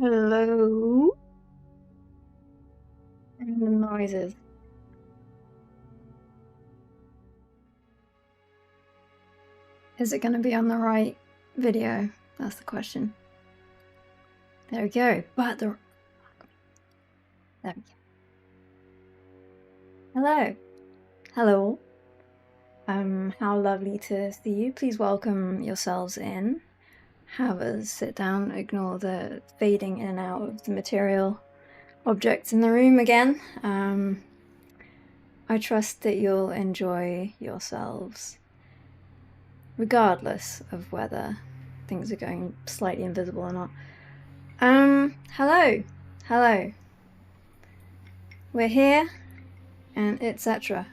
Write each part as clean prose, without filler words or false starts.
Hello. And the noises. Is it going to be on the right video? That's the question. There we go. But there we go. Hello. Hello. How lovely to see you. Please welcome yourselves in. Have a sit down, ignore the fading in and out of the material objects in the room again. I trust that you'll enjoy yourselves, regardless of whether things are going slightly invisible or not. Hello. We're here, and etc.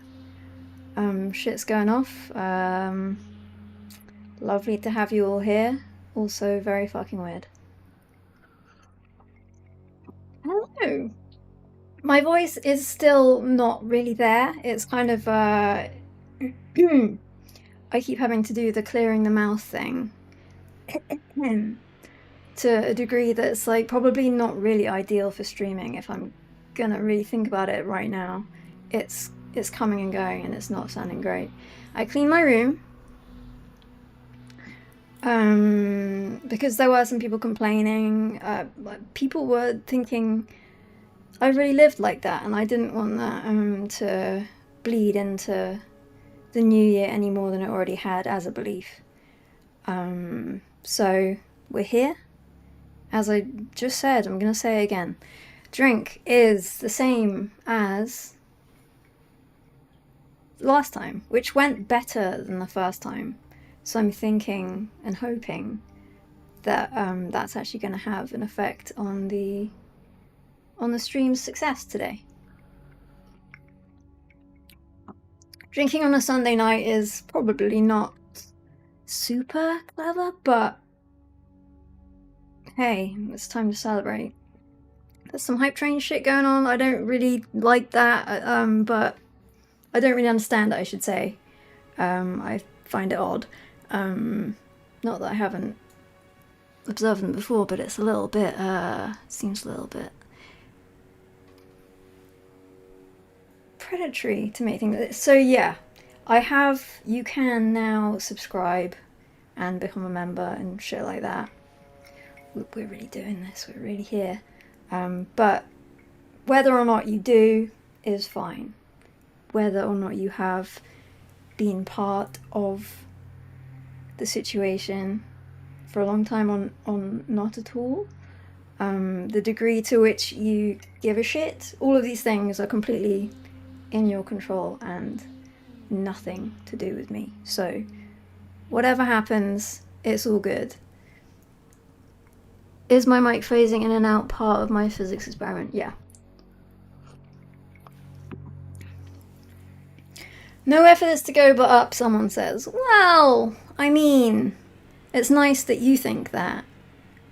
Shit's going off. Lovely to have you all here. Also very fucking weird. Hello. My voice is still not really there. It's kind of, I keep having to do the clearing the mouth thing. To a degree that's like probably not really ideal for streaming if I'm gonna really think about it right now. It's coming and going and it's not sounding great. I cleaned my room because there were some people complaining. People were thinking I really lived like that, and I didn't want that to bleed into the new year any more than it already had as a belief. So we're here. As I just said, I'm gonna say it again. Drink is the same as last time, which went better than the first time. So I'm thinking and hoping that that's actually going to have an effect on the stream's success today. Drinking on a Sunday night is probably not super clever, but hey, it's time to celebrate. There's some hype train shit going on. I don't really like that, but I don't really understand it, I should say. I find it odd. Not that I haven't observed them before, but it's a little bit, seems a little bit predatory to make things. So yeah, you can now subscribe and become a member and shit like that. We're really doing this, we're really here. But whether or not you do is fine. Whether or not you have been part of the situation for a long time on not at all, the degree to which you give a shit, all of these things are completely in your control and nothing to do with me. So whatever happens, it's all good. Is my mic phasing in and out part of my physics experiment? Yeah. Nowhere for this to go but up, someone says. Well, I mean, it's nice that you think that.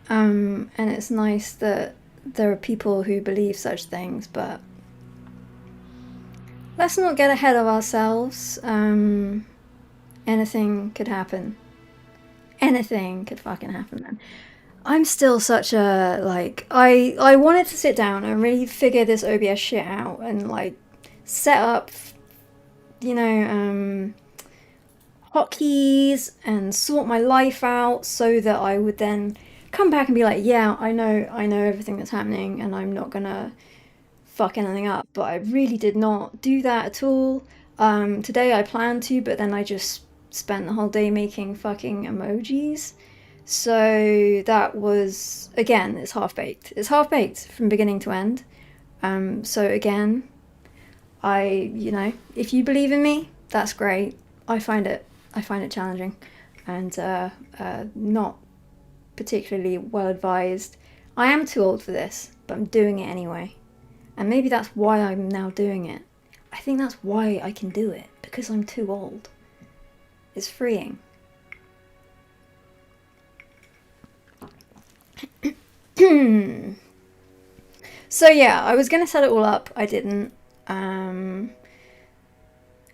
And it's nice that there are people who believe such things, but let's not get ahead of ourselves. Anything could happen. Anything could fucking happen, man. I'm still such a, like, I wanted to sit down and really figure this OBS shit out and, like, set up, you know, hotkeys and sort my life out so that I would then come back and be like, yeah, I know everything that's happening and I'm not gonna fuck anything up. But I really did not do that at all. Today I planned to, but then I just spent the whole day making fucking emojis. So that was, again, it's half-baked. It's half-baked from beginning to end. So again, you know, if you believe in me, that's great. I find it challenging and not particularly well advised. I am too old for this, but I'm doing it anyway. And maybe that's why I'm now doing it. I think that's why I can do it, because I'm too old. It's freeing. So yeah, I was gonna set it all up. I didn't.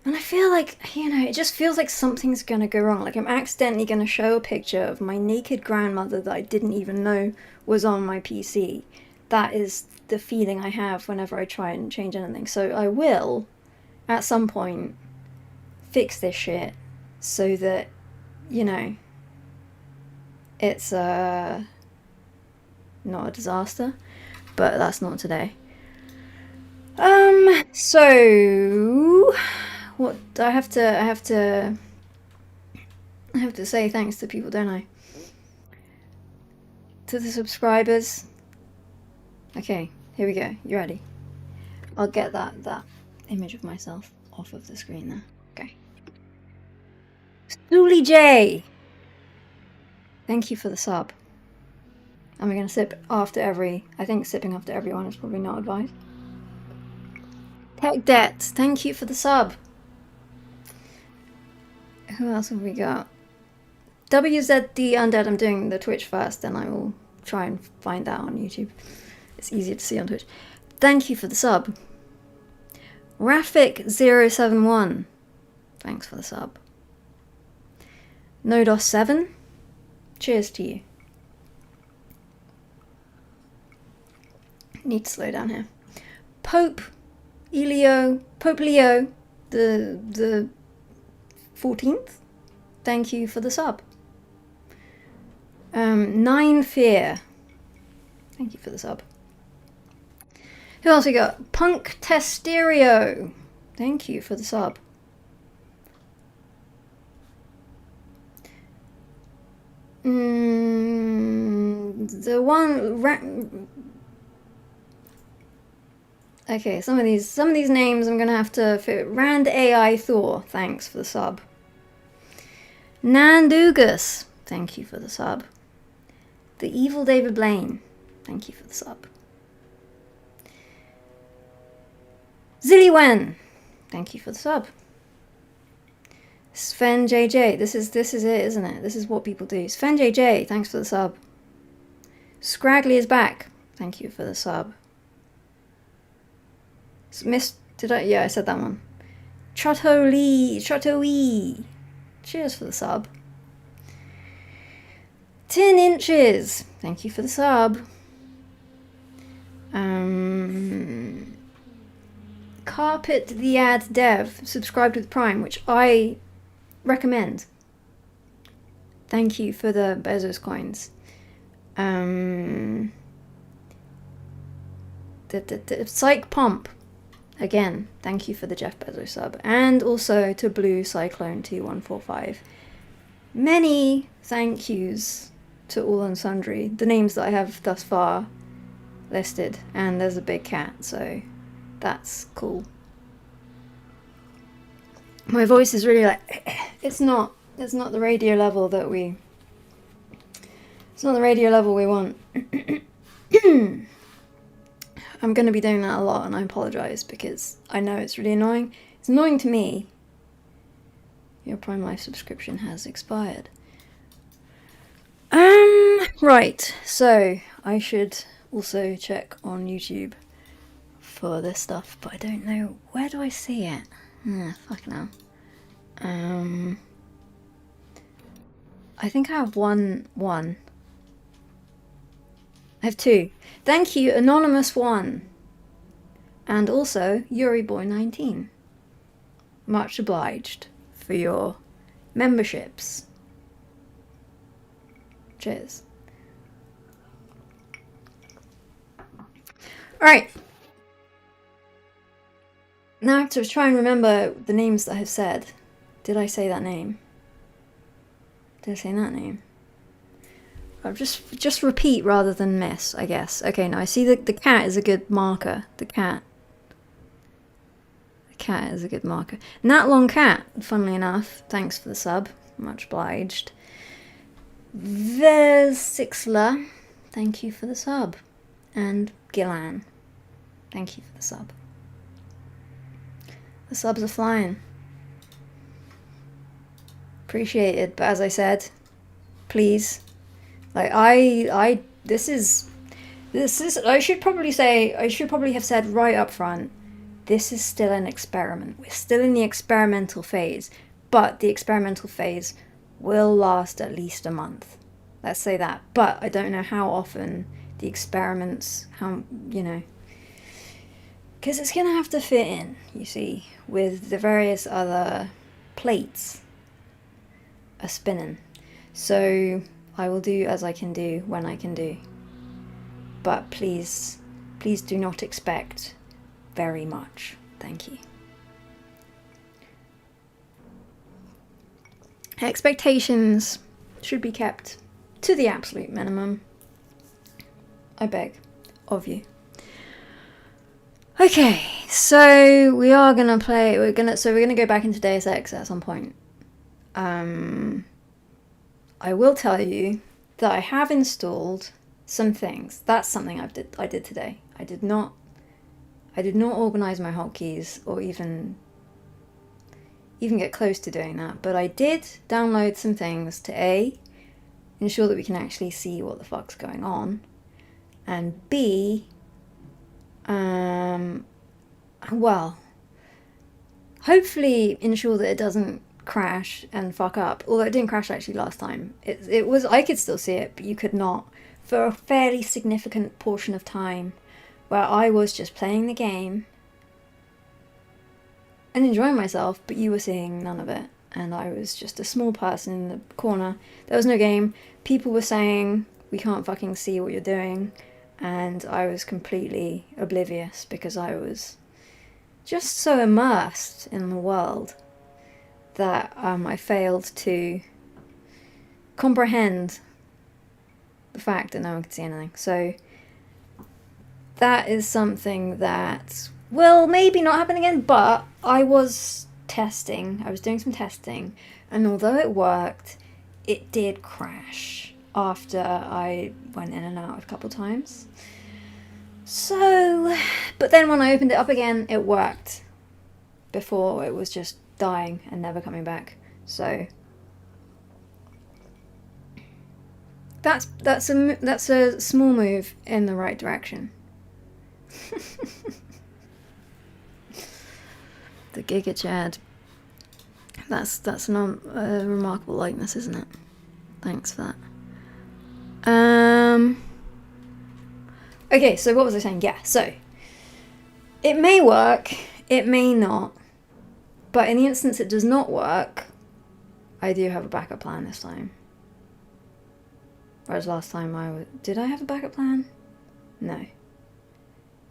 And I feel like, it just feels like something's gonna go wrong. Like I'm accidentally gonna show a picture of my naked grandmother that I didn't even know was on my PC. That is the feeling I have whenever I try and change anything. So I will, at some point, fix this shit so that, it's not a disaster. But that's not today. So what I have to say thanks to people, don't I? To the subscribers. Okay, here we go. You ready? I'll get that image of myself off of the screen there. Okay. Stooley J! Thank you for the sub. Am I gonna sip after every... I think sipping after everyone is probably not advised. Tech Debt, thank you for the sub. Who else have we got? WZD Undead, I'm doing the Twitch first, then I will try and find that on YouTube. It's easier to see on Twitch. Thank you for the sub. Rafik071, thanks for the sub. Nodos7, cheers to you. Need to slow down here. Pope Leo, the 14th, thank you for the sub. 9 Fear, thank you for the sub. Who else we got? Punk Testereo, thank you for the sub. The one... Okay, some of these names I'm gonna have to fit. Rand AI Thor, thanks for the sub. Nandugus, thank you for the sub. The Evil David Blaine, thank you for the sub. Zillywen, thank you for the sub. Sven JJ, this is it, isn't it? This is what people do. Sven JJ, thanks for the sub. Scraggly is back, thank you for the sub. Yeah, I said that one. Chateau-y, cheers for the sub. 10 inches, thank you for the sub. Carpet the Ad Dev, subscribed with Prime, which I recommend. Thank you for the Bezos coins. Psych Pump, again, thank you for the Jeff Bezos sub. And also to Blue Cyclone 2145. Many thank yous to all and sundry. The names that I have thus far listed. And there's a big cat, so that's cool. My voice is really like... It's not the radio level that we... It's not the radio level we want. I'm going to be doing that a lot, and I apologise because I know it's really annoying. It's annoying to me. Your Prime Life subscription has expired. Right, so I should also check on YouTube for this stuff, but I don't know, where do I see it? Fuck now. I think I have one. I have 2. Thank you, Anonymous1. And also, YuriBoy19. Much obliged for your memberships. Cheers. Alright. Now I have to try and remember the names that I've said. Did I say that name? Did I say that name? I'll just repeat rather than miss, I guess. Okay, now I see that the cat is a good marker. The cat is a good marker. Nat Long Cat, funnily enough, thanks for the sub. Much obliged. Versixler, thank you for the sub. And Gillan, thank you for the sub. The subs are flying. Appreciated, but as I said, please, like I should probably have said right up front, This is still an experiment. We're still in the experimental phase, but the experimental phase will last at least a month. Let's say that. But I don't know how often the experiments, because it's going to have to fit in, you see, with the various other plates are spinning. So I will do as I can do when I can do. But please do not expect very much. Thank you. Expectations should be kept to the absolute minimum. I beg of you. Okay, so we are gonna play. We're gonna go back into Deus Ex at some point. I will tell you that I have installed some things. That's something I did today. I did not organize my hotkeys or even get close to doing that, but I did download some things to ensure that we can actually see what the fuck's going on, and B, well, hopefully ensure that it doesn't crash and fuck up. Although it didn't crash actually last time. It was, I could still see it, but you could not for a fairly significant portion of time where I was just playing the game and enjoying myself, but you were seeing none of it. And I was just a small person in the corner. There was no game. People were saying, we can't fucking see what you're doing. And I was completely oblivious because I was just so immersed in the world that I failed to comprehend the fact that no one could see anything. So that is something that will maybe not happen again, but I was doing some testing, and although it worked, it did crash after I went in and out a couple times. So, but then when I opened it up again, it worked. Before, it was just dying and never coming back. So that's a small move in the right direction. The Giga Chad. That's a remarkable likeness, isn't it? Thanks for that. Okay, so what was I saying? Yeah, so it may work, it may not. But in the instance it does not work, I do have a backup plan this time. Whereas last time did I have a backup plan? No.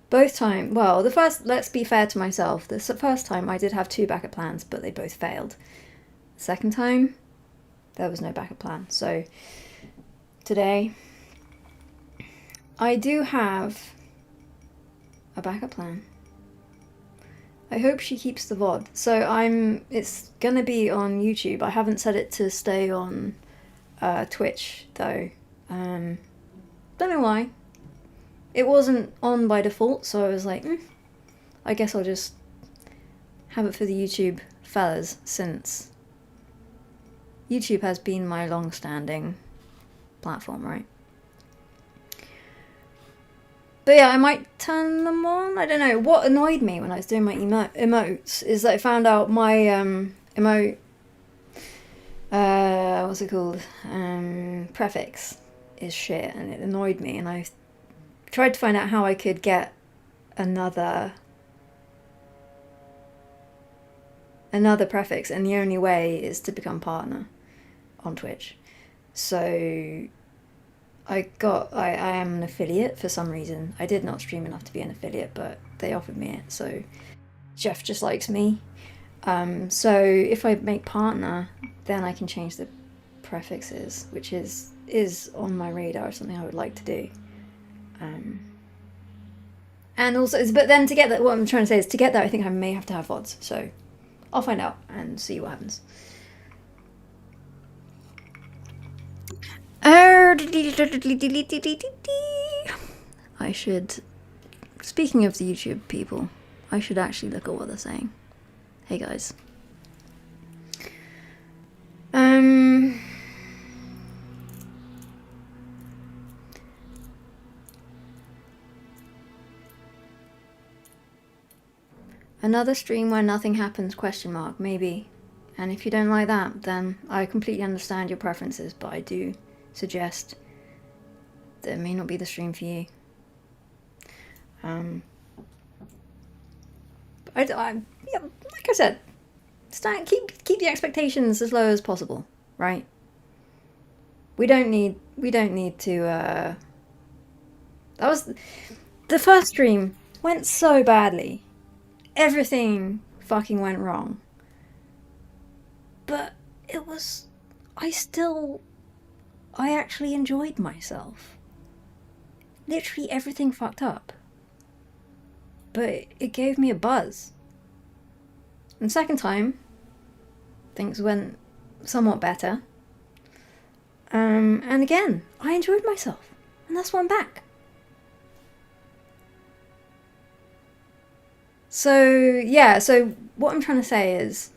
Both time, well, let's be fair to myself, the first time I did have 2 backup plans, but they both failed. The second time, there was no backup plan. So today, I do have a backup plan. I hope she keeps the VOD. So it's gonna be on YouTube. I haven't set it to stay on Twitch though. Don't know why. It wasn't on by default, so I was like, I guess I'll just have it for the YouTube fellas, since YouTube has been my long-standing platform, right? But yeah, I might turn them on. I don't know. What annoyed me when I was doing my emotes is that I found out my emote, what's it called? Prefix is shit, and it annoyed me. And I tried to find out how I could get another prefix, and the only way is to become partner on Twitch. So I am an affiliate for some reason. I did not stream enough to be an affiliate, but they offered me it, so Jeff just likes me. So if I make partner, then I can change the prefixes, which is on my radar, something I would like to do. And also, but then to get that, what I'm trying to say is to get that, I think I may have to have VODs, so I'll find out and see what happens. I should, speaking of the YouTube people, I should actually look at what they're saying. Hey guys. Another stream where nothing happens, question mark, maybe. And if you don't like that, then I completely understand your preferences, but I do suggest that it may not be the stream for you. Yeah, like I said, keep the expectations as low as possible, right? We don't need to. That was the first stream went so badly. Everything fucking went wrong. But it was, I actually enjoyed myself. Literally everything fucked up. But it gave me a buzz. And second time, things went somewhat better. And again, I enjoyed myself. And that's why I'm back. So, yeah, so what I'm trying to say is,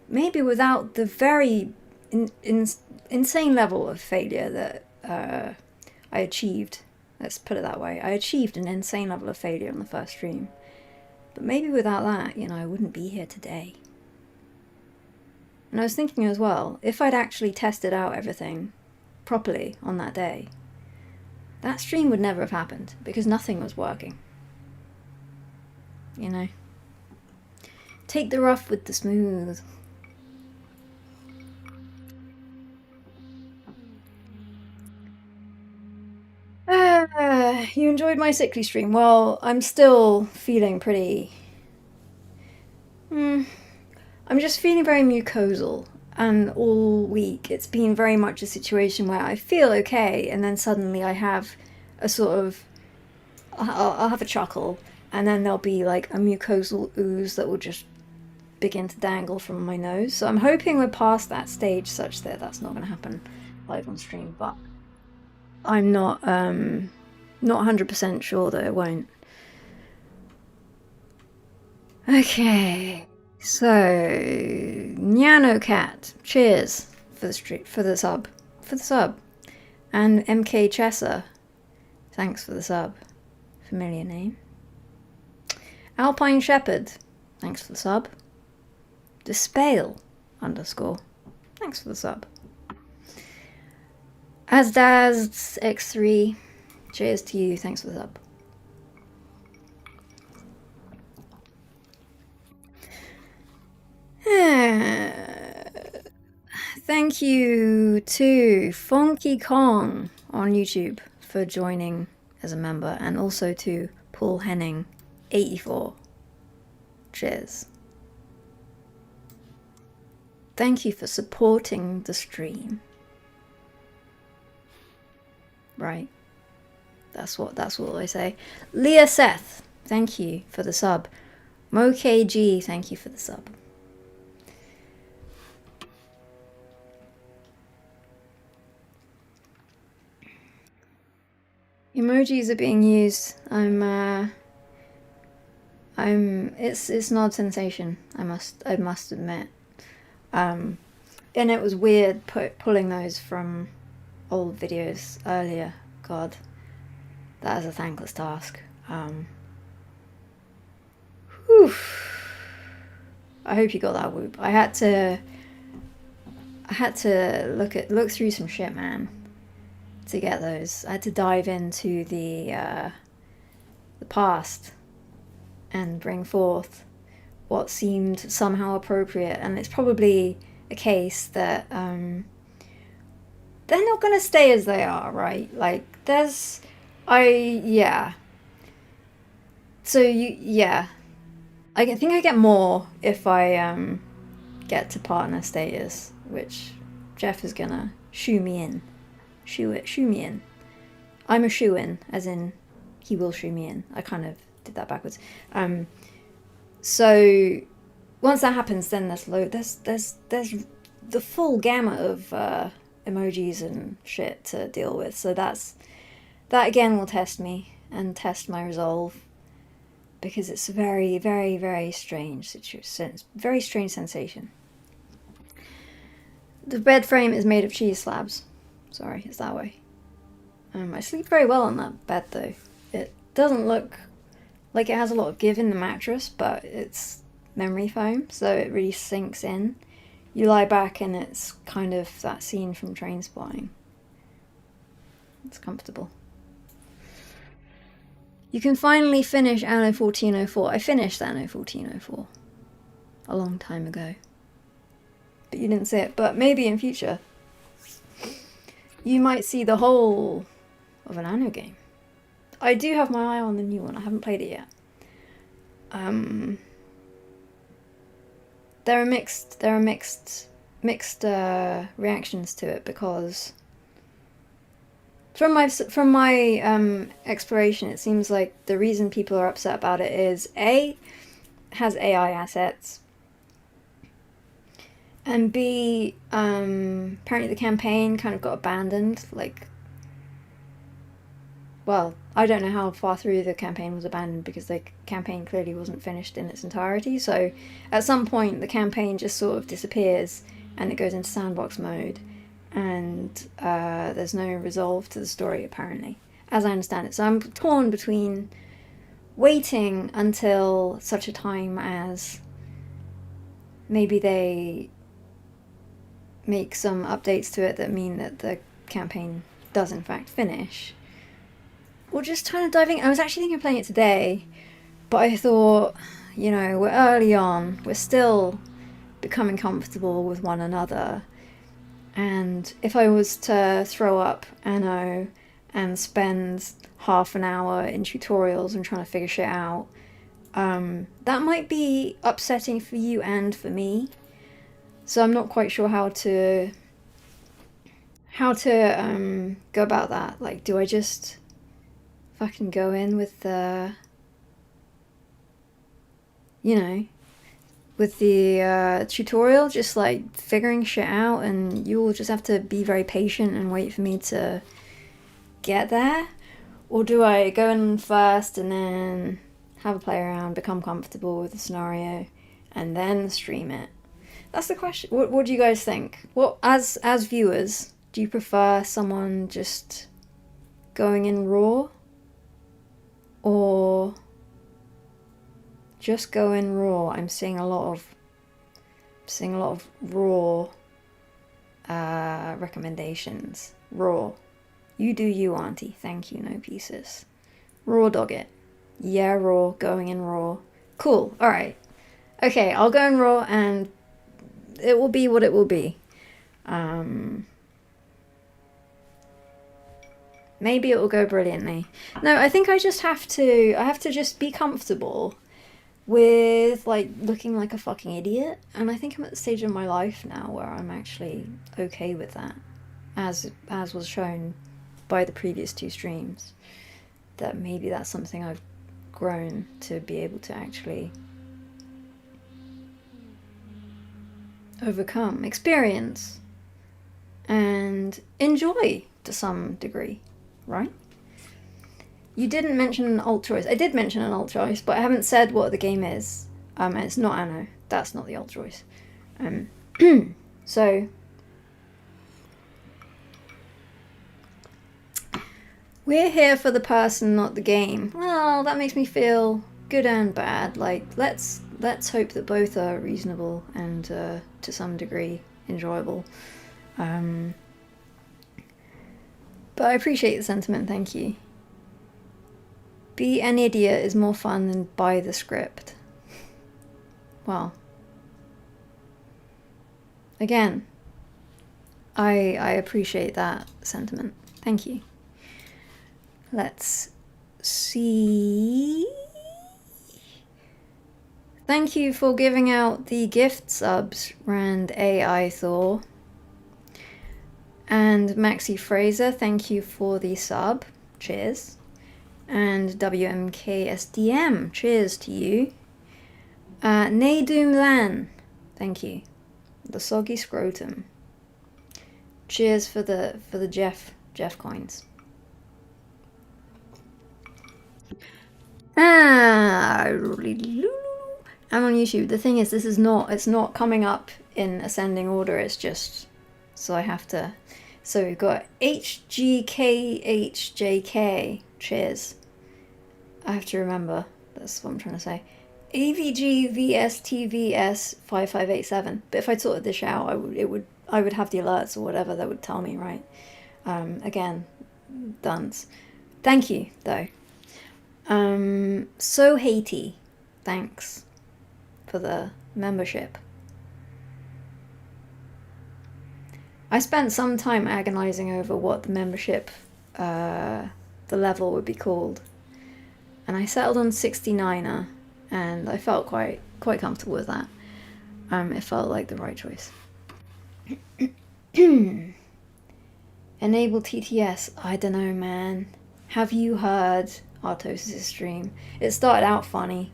maybe without the very insane level of failure that I achieved, let's put it that way, I achieved an insane level of failure on the first stream. But maybe without that, you know, I wouldn't be here today. And I was thinking as well, if I'd actually tested out everything properly on that day, that stream would never have happened because nothing was working. You know? Take the rough with the smooth. You enjoyed my sickly stream. Well, I'm still feeling pretty... I'm just feeling very mucosal. And all week it's been very much a situation where I feel okay and then suddenly I have a sort of... I'll have a chuckle and then there'll be like a mucosal ooze that will just begin to dangle from my nose. So I'm hoping we're past that stage such that that's not going to happen live on stream, but I'm not 100% sure that it won't. Okay, so Nyano Cat, cheers for the sub, and MK Chessa, thanks for the sub, familiar name. Alpine Shepherd, thanks for the sub. Despale _ thanks for the sub. Asdaz X3, cheers to you, thanks for the sub. Thank you to Funky Kong on YouTube for joining as a member, and also to Paul Henning 84. Cheers. Thank you for supporting the stream. Right. That's what I say. Leah Seth, thank you for the sub. MoKG, thank you for the sub. Emojis are being used. It's an odd sensation, I must admit. And it was weird pulling those from old videos earlier. God, that is a thankless task. Whew. I hope you got that whoop. I had to look through some shit, man, to get those. I had to dive into the past and bring forth what seemed somehow appropriate, and it's probably a case that they're not gonna stay as they are, right? Like So I think I get more if I get to partner status, which Jeff is gonna shoo me in. Shoo me in. I'm a shoo-in, as in he will shoo me in. I kind of did that backwards. So once that happens, then there's the full gamut of emojis and shit to deal with. So that again will test me and test my resolve, because it's a very, very, very strange situation. Very strange sensation. The bed frame is made of cheese slabs. Sorry, it's that way. I sleep very well on that bed though. It doesn't look Like, it has a lot of give in the mattress, but it's memory foam, so it really sinks in. You lie back and it's kind of that scene from Trainspotting. It's comfortable. You can finally finish Anno 1404. I finished Anno 1404 a long time ago. But you didn't see it. But maybe in future, you might see the whole of an Anno game. I do have my eye on the new one. I haven't played it yet. There are mixed reactions to it, because from my exploration, it seems like the reason people are upset about it is A, has AI assets, and B, apparently the campaign kind of got abandoned. Like, well, I don't know how far through the campaign was abandoned, because the campaign clearly wasn't finished in its entirety. So at some point the campaign just sort of disappears and it goes into sandbox mode, and there's no resolve to the story, apparently, as I understand it. So I'm torn between waiting until such a time as maybe they make some updates to it that mean that the campaign does in fact finish, or just kind of diving. I was actually thinking of playing it today, but I thought, you know, we're early on, we're still becoming comfortable with one another, and if I was to throw up Anno and spend half an hour in tutorials and trying to figure shit out, that might be upsetting for you and for me. So I'm not quite sure how to go about that. Like, do I just fucking go in with the, you know, with the tutorial, just like figuring shit out, and you will just have to be very patient and wait for me to get there? Or do I go in first and then have a play around, become comfortable with the scenario, and then stream it? That's the question. What do you guys think? What, as viewers, do you prefer someone just going in raw, or just go in raw? I'm seeing a lot of raw recommendations. Raw. You do you, auntie. Thank you, no pieces. Raw dog it. Yeah, raw. Going in raw. Cool. Alright. Okay, I'll go in raw, and it will be what it will be. Maybe it will go brilliantly. No, I think I have to just be comfortable with, like, looking like a fucking idiot. And I think I'm at the stage in my life now where I'm actually okay with that, as was shown by the previous 2 streams, that maybe that's something I've grown to be able to actually overcome, experience, and enjoy to some degree, right? You didn't mention an alt choice. I did mention an alt choice, but I haven't said what the game is. And it's not Anno. That's not the alt choice. So we're here for the person, not the game. Well, that makes me feel good and bad. Like, let's hope that both are reasonable and to some degree enjoyable. But I appreciate the sentiment. Thank you. Be an idiot is more fun than buy the script. Well, again, I appreciate that sentiment. Thank you. Let's see. Thank you for giving out the gift subs, Rand AI Thor. And Maxi Fraser, thank you for the sub. Cheers. And WMKSDM, cheers to you. Nadoom Lan, thank you. The Soggy Scrotum. Cheers for the Jeff coins. I'm on YouTube. The thing is, it's not coming up in ascending order, it's just, so I have to, so we've got HGKHJK, cheers. I have to remember That's what I'm trying to say. AVGVSTVS5587. But if I sorted this out, I would have the alerts or whatever that would tell me, right? Again, duns. Thank you, though. So Haiti, thanks for the membership. I spent some time agonizing over what the membership, the level would be called, and I settled on 69er, and I felt quite comfortable with that. It felt like the right choice. Enable TTS. I don't know, man. Have you heard Artosis' stream? It started out funny,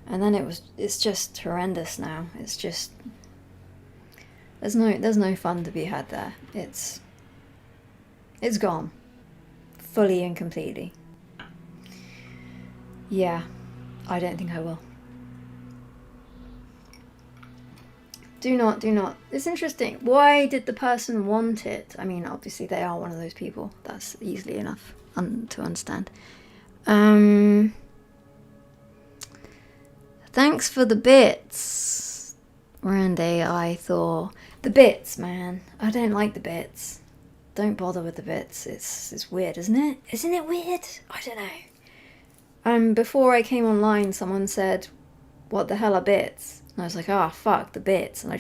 and then it's just horrendous now. It's just there's no fun to be had there. It's gone, fully and completely. Yeah, I don't think I will. Do not. It's interesting. Why did the person want it? I mean, obviously they are one of those people. That's easily enough to understand. Thanks for the bits, Randy. I thought the bits, man. I don't like the bits. Don't bother with the bits. It's weird, isn't it? Isn't it weird? I don't know. Before I came online, someone said, "What the hell are bits?" And I was like, "Ah, fuck the bits." And I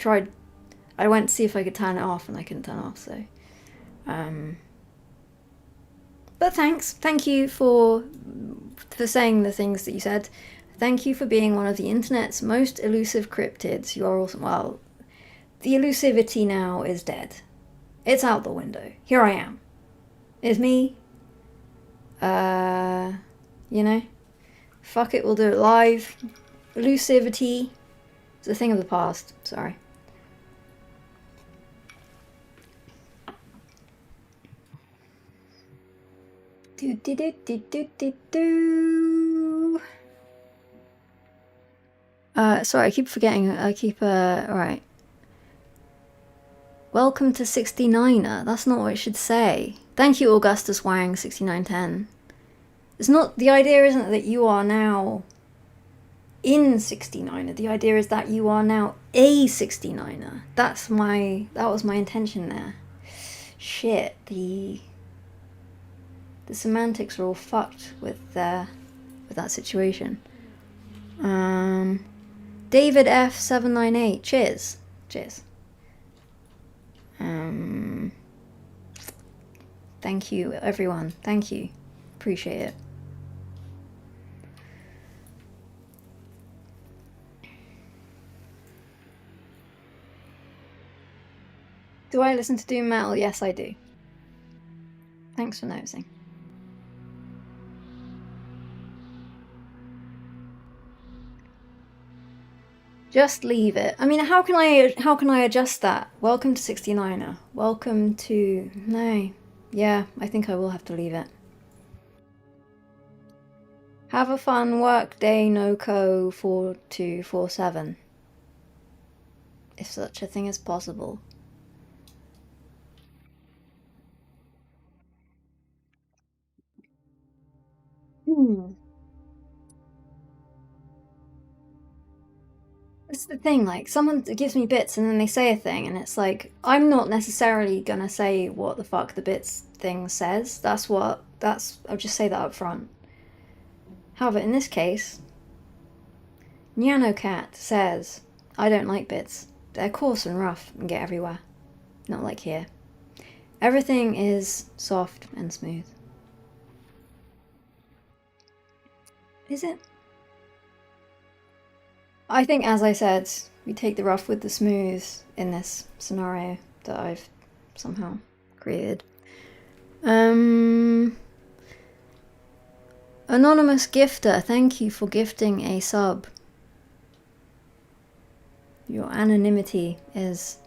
went to see if I could turn it off, and I couldn't turn it off. So, but thank you for saying the things that you said. Thank you for being one of the internet's most elusive cryptids. You are awesome. Well, the elusivity now is dead. It's out the window. Here I am. It's me. You know, fuck it, we'll do it live. Elusivity is a thing of the past. Sorry. Sorry, I keep forgetting. Alright. Welcome to 69er. That's not what it should say. Thank you, Augustus Wang, 6910. It's not, the idea isn't that you are now in 69er. The idea is that you are now a 69er. That was my intention there. Shit, the semantics are all fucked with that situation. David F798, cheers. Thank you, everyone. Thank you. Appreciate it. Do I listen to doom metal? Yes, I do. Thanks for noticing. Just leave it. I mean, how can I adjust that? Welcome to 69er. Welcome to... No. Yeah, I think I will have to leave it. Have a fun work day, NoCo 4247. If such a thing is possible. It's the thing, like, someone gives me bits and then they say a thing, and it's like, I'm not necessarily gonna say what the fuck the bits thing says. I'll just say that up front. However, in this case, NanoCat says, I don't like bits. They're coarse and rough and get everywhere. Not like here. Everything is soft and smooth. Is it? I think, as I said, we take the rough with the smooth in this scenario that I've somehow created. Anonymous gifter, thank you for gifting a sub. Your anonymity is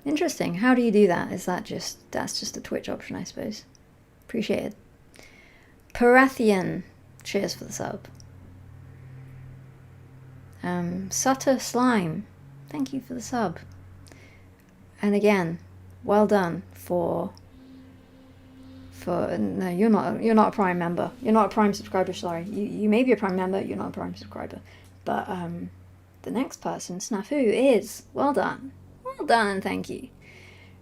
interesting. How do you do that? That's just a Twitch option, I suppose. Appreciate it. Parathian, cheers for the sub. Sutter Slime, thank you for the sub. And again, well done for for no, you're not a Prime member. You're not a Prime subscriber. Sorry, you may be a Prime member. You're not a Prime subscriber. But the next person, Snafu, is well done, and thank you.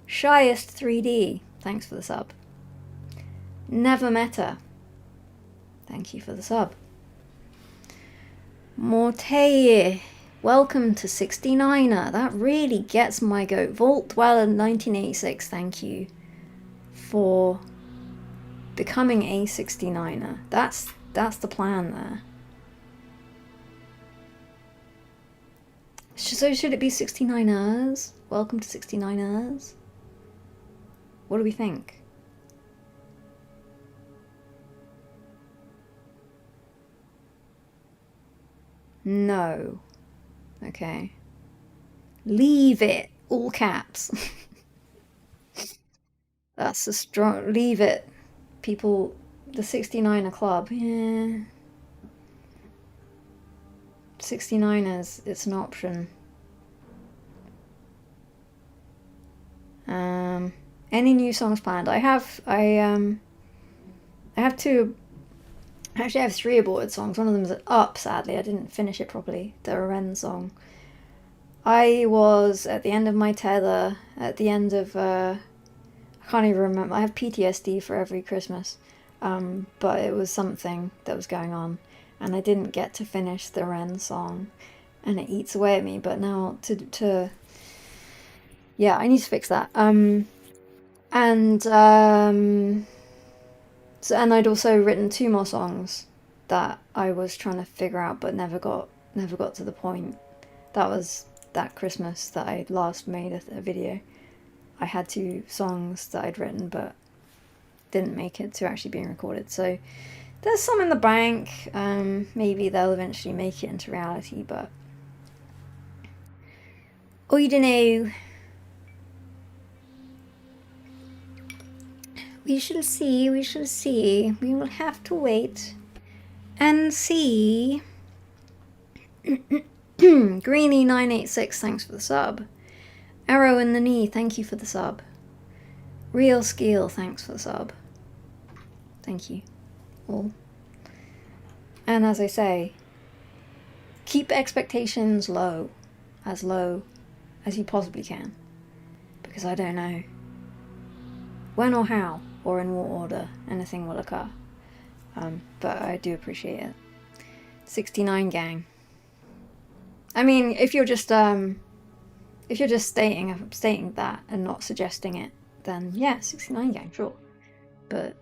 Shyest 3D, thanks for the sub. Never Meta, thank you for the sub. Morteye, welcome to 69er. That really gets my goat. Vault Dweller 1986, thank you for becoming a 69er. That's the plan there. So should it be 69ers? Welcome to 69ers? What do we think? No. Okay. Leave it. All caps. That's a strong... Leave it. People... The 69er club. Yeah. 69ers. It's an option. Any new songs planned? I have two... Actually, I have 3 aborted songs. One of them is up, sadly. I didn't finish it properly. The Aren song. I was at the end of my tether, at the end of... I can't even remember. I have PTSD for every Christmas. But it was something that was going on. And I didn't get to finish the Aren song. And it eats away at me. But now yeah, I need to fix that. So, and I'd also written 2 more songs that I was trying to figure out but never got to the point. That was that Christmas that I last made a video. I had 2 songs that I'd written but didn't make it to actually being recorded. So there's some in the bank. Maybe they'll eventually make it into reality, but I don't know. We shall see, we shall see. We will have to wait and see. Greeny986, thanks for the sub. Arrow in the knee, thank you for the sub. Real Skill, thanks for the sub. Thank you all. And as I say, keep expectations low as you possibly can. Because I don't know when or how or in what order anything will occur. But I do appreciate it. 69 gang. I mean, if you're just stating that and not suggesting it, then yeah, 69 gang, sure. But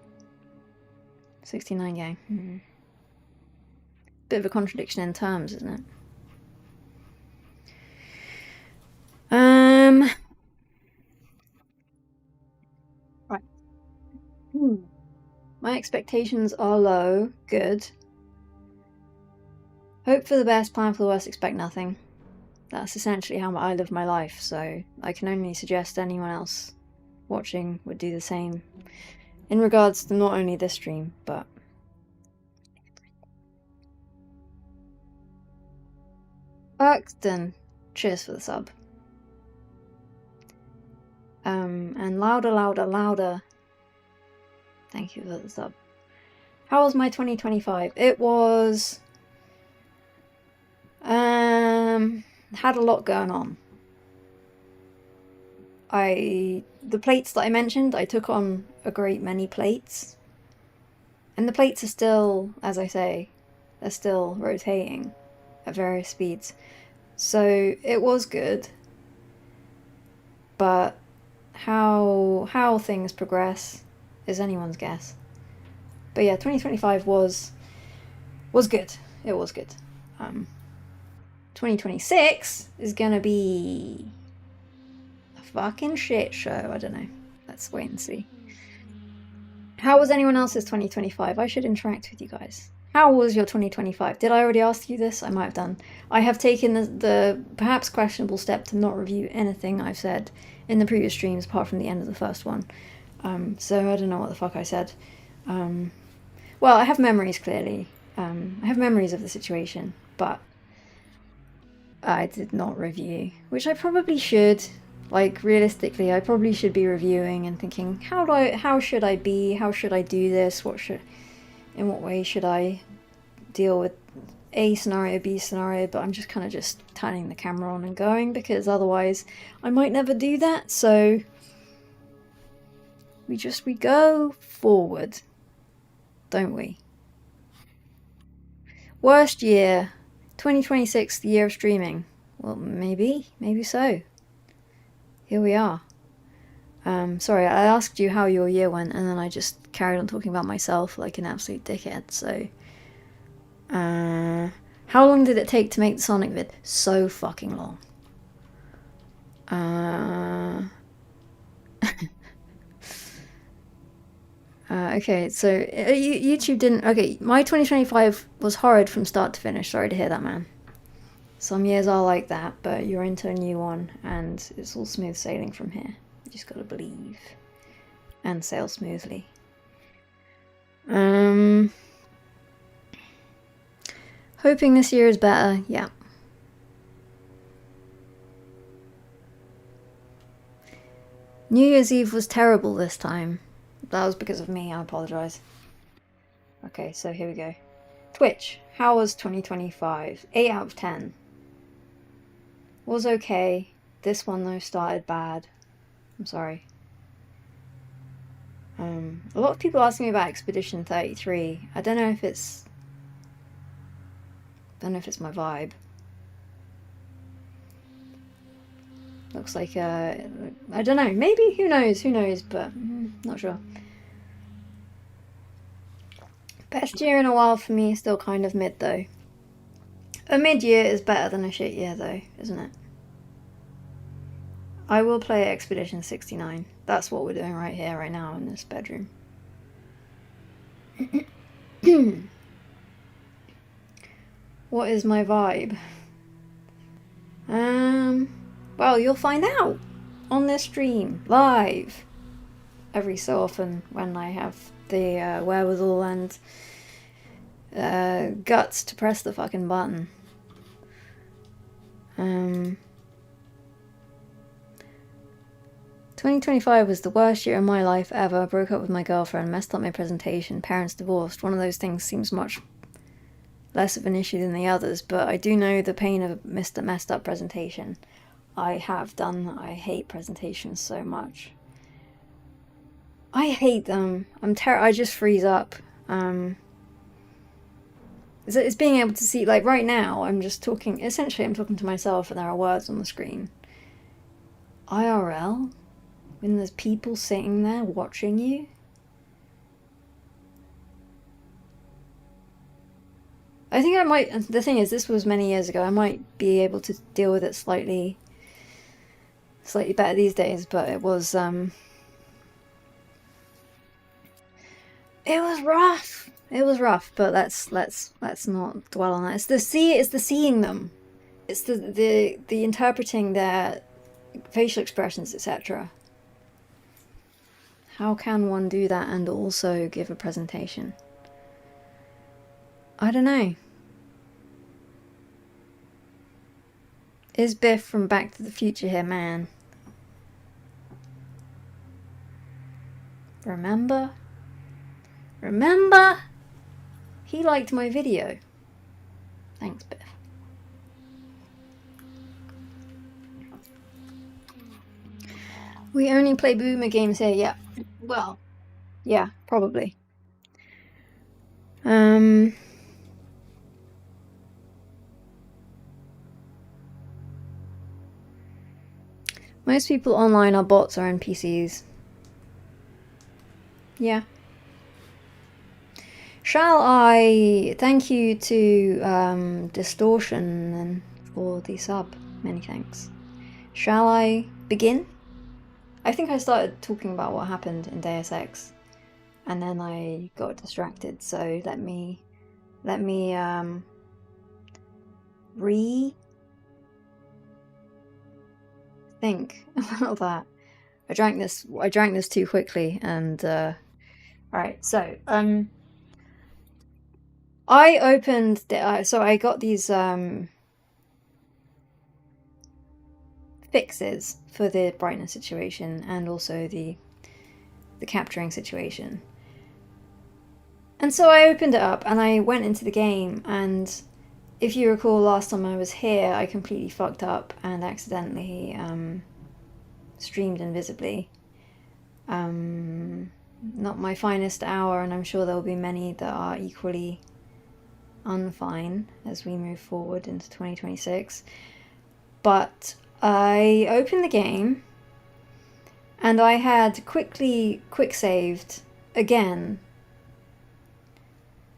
69 gang. Bit of a contradiction in terms, isn't it? Right. My expectations are low. Good. Hope for the best, plan for the worst, expect nothing. That's essentially how I live my life, so I can only suggest anyone else watching would do the same in regards to not only this stream, but Erkston, cheers for the sub. And louder. Thank you for the sub. How was my 2025? It was... had a lot going on. The plates that I mentioned, I took on a great many plates. And the plates are still, as I say, they're still rotating at various speeds. So it was good. But how things progress is anyone's guess. But yeah, 2025 was good. It was good. 2026 is gonna be a fucking shit show. I don't know. Let's wait and see. How was anyone else's 2025? I should interact with you guys. How was your 2025? Did I already ask you this? I might have done. I have taken the perhaps questionable step to not review anything I've said in the previous streams apart from the end of the first one. So I don't know what the fuck I said. Well, I have memories, clearly. I have memories of the situation, but I did not review, which I probably should. Like, realistically, I probably should be reviewing and thinking, how should I be? How should I do this? In what way should I deal with A scenario, B scenario? But I'm just kind of just turning the camera on and going, because otherwise I might never do that. So we go forward, don't we? Worst year, 2026, the year of streaming. Well, maybe so. Here we are. Sorry, I asked you how your year went, and then I just carried on talking about myself like an absolute dickhead. So, how long did it take to make the Sonic vid? So fucking long. Okay, so YouTube didn't. Okay, my 2025 was horrid from start to finish. Sorry to hear that, man. Some years are like that, but you're into a new one, and it's all smooth sailing from here. You just gotta believe and sail smoothly. Hoping this year is better. Yeah. New Year's Eve was terrible this time. That was because of me. I apologize. Okay, so here we go. Twitch. How was 2025? 8 out of 10. Was okay. This one though started bad. I'm sorry. A lot of people asking me about Expedition 33. I don't know if it's my vibe. Looks like I don't know. Maybe, who knows? But not sure. Best year in a while for me. Still kind of mid though. A mid year is better than a shit year though, isn't it? I will play Expedition 69. That's what we're doing right here, right now, in this bedroom. What is my vibe? Well, you'll find out on this stream, live, every so often when I have the wherewithal and guts to press the fucking button. 2025 was the worst year of my life ever. I broke up with my girlfriend, messed up my presentation, parents divorced. One of those things seems much less of an issue than the others, but I do know the pain of a messed up presentation. I have done. I hate presentations so much. I hate them. I just freeze up. It's being able to see, like right now, I'm just talking, essentially I'm talking to myself and there are words on the screen. IRL? When there's people sitting there watching you? I think I might, the thing is, this was many years ago, I might be able to deal with it slightly better these days, but it was rough. It was rough, but let's not dwell on that. It's the seeing them. It's the interpreting their facial expressions, etc. How can one do that and also give a presentation? I don't know. Is Biff from Back to the Future here, man? Remember? He liked my video. Thanks, Biff. We only play boomer games here, yeah. Well, yeah, probably. Most people online are bots or NPCs. Yeah. Shall I thank you to Distortion for the sub? Many thanks. Shall I begin? I think I started talking about what happened in Deus Ex, and then I got distracted. So let me think about that. I drank this too quickly, and alright. So I opened so I got these fixes for the brightness situation and also the capturing situation. And so I opened it up and I went into the game, and if you recall last time I was here, I completely fucked up and accidentally streamed invisibly. Not my finest hour, and I'm sure there will be many that are equally unfine as we move forward into 2026. But I opened the game and I had quick saved again.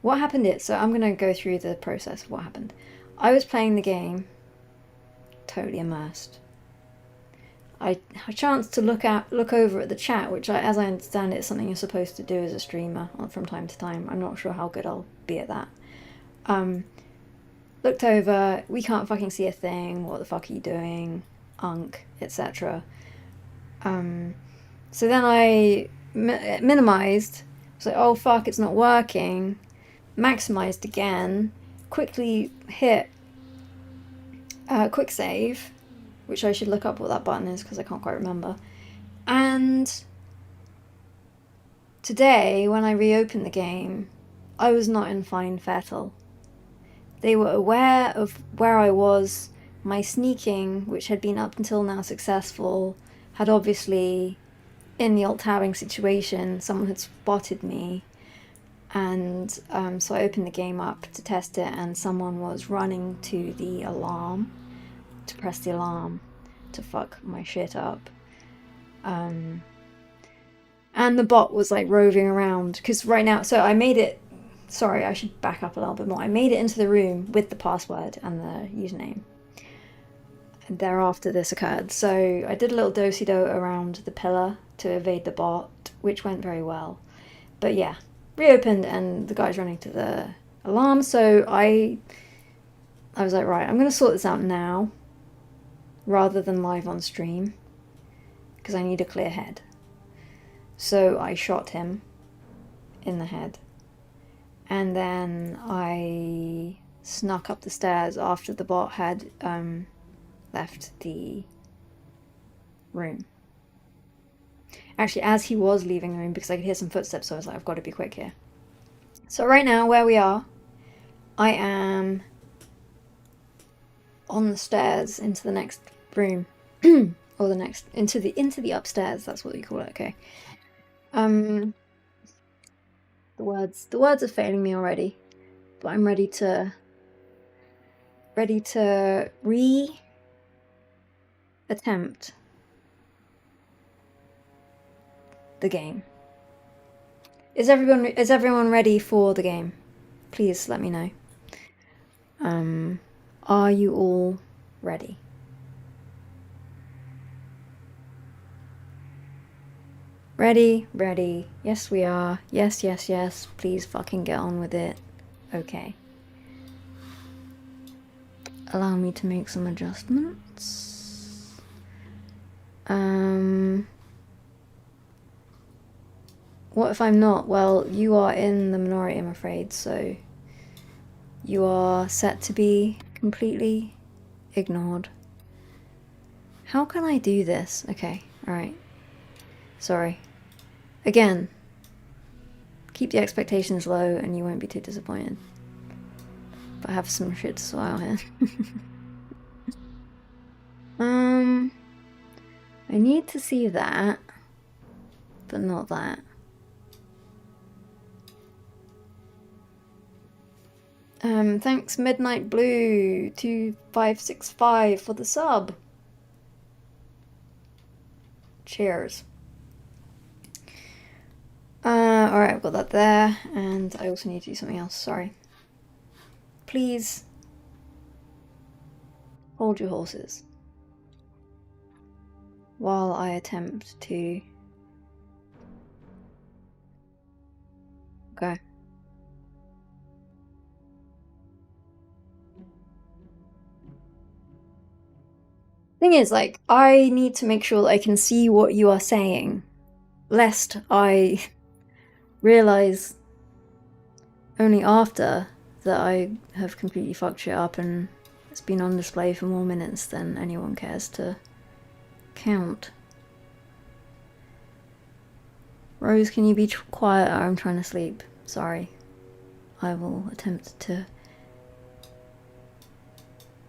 What happened is, so I'm going to go through the process of what happened. I was playing the game, totally immersed. I had a chance to look over at the chat, which, as I understand it, is something you're supposed to do as a streamer from time to time. I'm not sure how good I'll be at that. Looked over, we can't fucking see a thing, what the fuck are you doing, unk, etc. So then I minimized, was like, oh fuck, it's not working, maximized again, quickly hit quick save, which I should look up what that button is because I can't quite remember. And today, when I reopened the game, I was not in fine fettle. They were aware of where I was. My sneaking, which had been up until now successful, had obviously, in the alt-tabbing situation, someone had spotted me. And so I opened the game up to test it, and someone was running to the alarm, to press the alarm to fuck my shit up. And the bot was like roving around, because right now, so I made it, sorry, I should back up a little bit more. I made it into the room with the password and the username. And thereafter this occurred. So I did a little do-si-do around the pillar to evade the bot, which went very well. But yeah, reopened and the guy's running to the alarm. So I was like, right, I'm going to sort this out now rather than live on stream because I need a clear head. So I shot him in the head. And then I snuck up the stairs after the bot had left the room. Actually, as he was leaving the room, because I could hear some footsteps, so I was like, I've got to be quick here. So right now, where we are, I am on the stairs into the next room. Or the next, into the upstairs, that's what you call it, okay. The words are failing me already, but I'm ready to attempt the game. Is everyone ready for the game? Please let me know. Are you all ready? Ready. Yes, we are. Yes. Please fucking get on with it. Okay. Allow me to make some adjustments. What if I'm not? Well, you are in the minority, I'm afraid, so you are set to be completely ignored. How can I do this? Okay, alright. Sorry. Again, keep the expectations low and you won't be too disappointed. But I have some shit to sort out here. I need to see that, but not that. Thanks Midnight Blue 2565 for the sub. Cheers. Alright, I've got that there, and I also need to do something else, sorry. Please hold your horses while I attempt to... Okay. Thing is, like, I need to make sure that I can see what you are saying, lest I realize only after that I have completely fucked shit up and it's been on display for more minutes than anyone cares to count. Rose, can you be quiet? I'm trying to sleep. Sorry. I will attempt to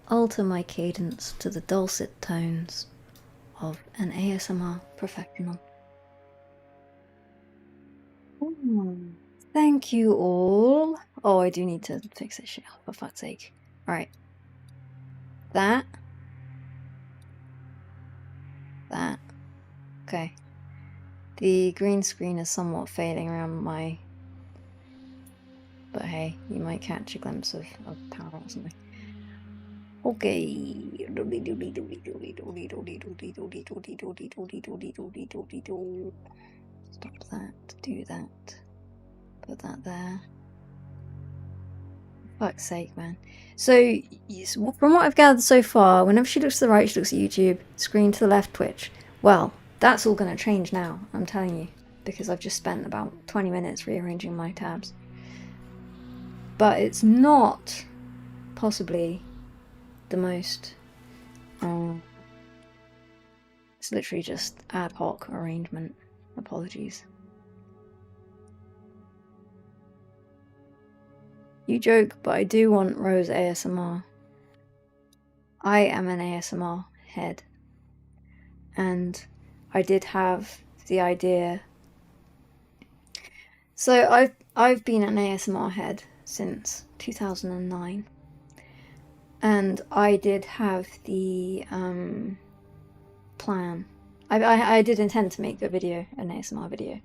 alter my cadence to the dulcet tones of an ASMR professional. Thank you all. Oh, I do need to fix this shit, for fuck's sake. Alright. That. Okay. The green screen is somewhat fading around my... But hey, you might catch a glimpse of power or something. Okay. Stop that. Do that. Put that there. Fuck's sake, man. So, from what I've gathered so far, whenever she looks to the right, she looks at YouTube. Screen to the left, Twitch. Well, that's all going to change now, I'm telling you. Because I've just spent about 20 minutes rearranging my tabs. But it's not possibly the most... it's literally just ad hoc arrangement. Apologies. You joke, but I do want Rose ASMR. I am an ASMR head. And I did have the idea... So I've been an ASMR head since 2009. And I did have the plan. I did intend to make a video, an ASMR video,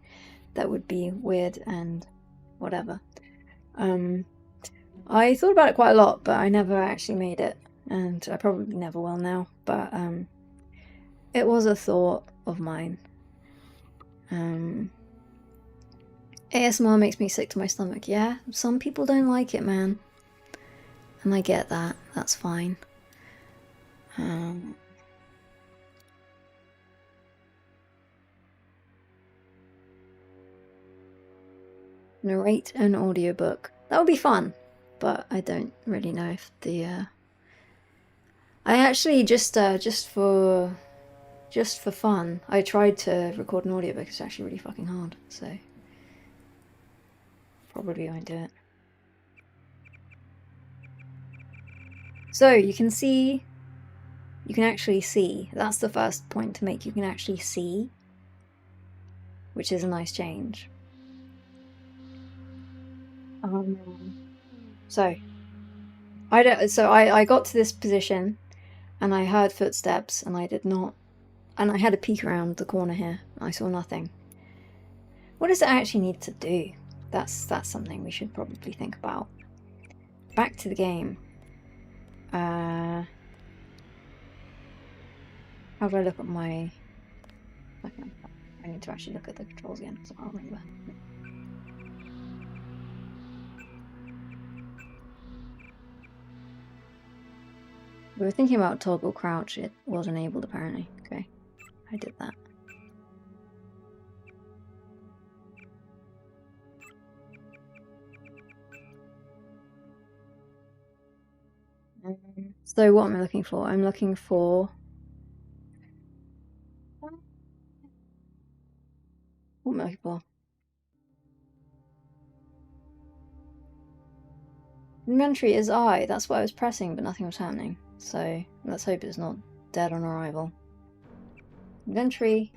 that would be weird and whatever. I thought about it quite a lot, but I never actually made it, and I probably never will now, but it was a thought of mine. ASMR makes me sick to my stomach. Yeah, some people don't like it, man. And I get that. That's fine. Narrate an audiobook. That would be fun, but I don't really know if the... I actually just for fun, I tried to record an audiobook. It's actually really fucking hard, so probably won't do it. So you can see, you can actually see. That's the first point to make. You can actually see, which is a nice change. So I got to this position, and I heard footsteps, and I did not, and I had a peek around the corner here. I saw nothing. What does it actually need to do? That's something we should probably think about. Back to the game. How do I look at my... I need to actually look at the controls again, because I can't remember. We were thinking about toggle crouch. It was enabled, apparently. Okay, I did that. So what am I looking for? I'm looking for... What am I looking for? Inventory is I. That's what I was pressing, but nothing was happening. So let's hope it's not dead on arrival. Inventory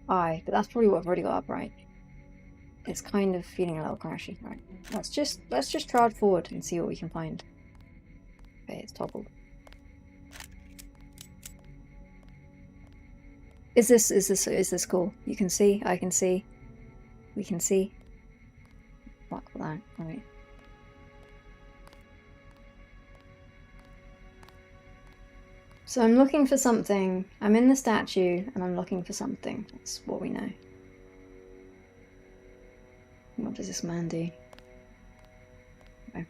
I. But that's probably what I've already got up, right? It's kind of feeling a little crashy. Right. Let's just trod forward and see what we can find. Okay, it's toggled. Is this cool? You can see, I can see, we can see. Fuck that, right. So I'm looking for something. I'm in the statue and I'm looking for something. That's what we know. What does this man do? Okay.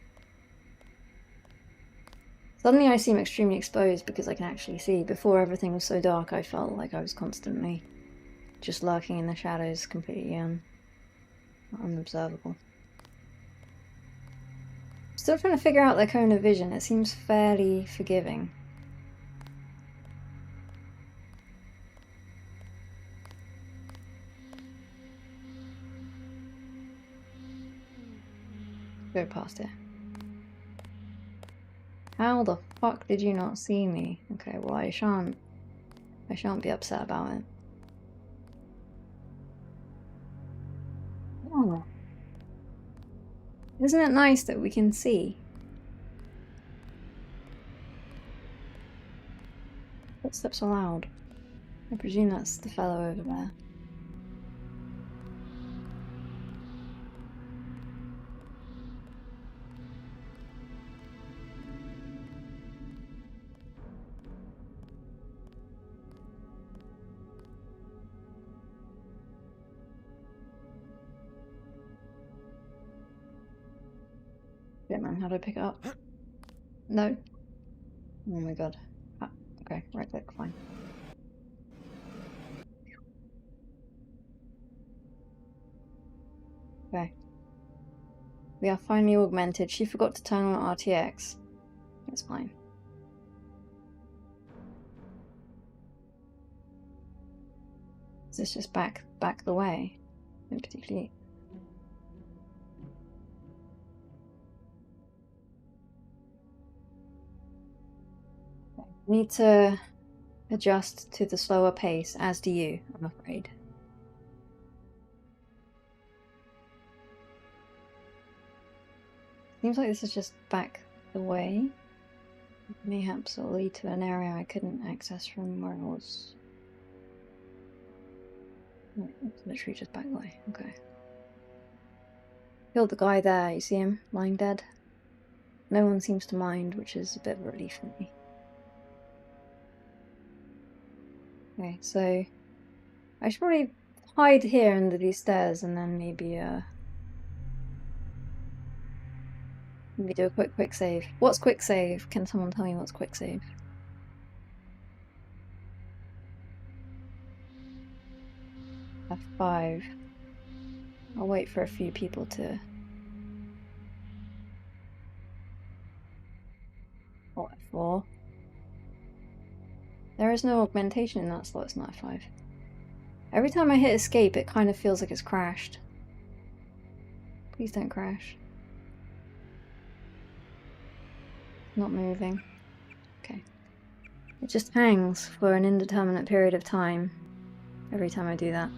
Suddenly I seem extremely exposed because I can actually see. Before everything was so dark, I felt like I was constantly just lurking in the shadows, completely unobservable. Still trying to figure out their cone of vision. It seems fairly forgiving. Go past it. How the fuck did you not see me? Okay, well I shan't be upset about it. Oh. Isn't it nice that we can see? Footsteps are loud. I presume that's the fellow over there. Shit, man, how do I pick it up? No. Oh my god. Ah, okay, right click, fine. Okay. We are finally augmented. She forgot to turn on RTX. It's fine. Is this just back the way? In particularly. Okay. Need to adjust to the slower pace, as do you, I'm afraid. Seems like this is just back the way. Mayhaps it'll lead to an area I couldn't access from where I was. No, it's literally just back the way. Okay. Killed the guy there, you see him? Lying dead. No one seems to mind, which is a bit of a relief for me. Okay, so I should probably hide here under these stairs and then maybe do a quick save. What's quick save? Can someone tell me what's quick save? F5. I'll wait for a few people to... Oh, F4. There is no augmentation in that slot, it's not F5. Every time I hit escape, it kind of feels like it's crashed. Please don't crash. Not moving. Okay. It just hangs for an indeterminate period of time every time I do that.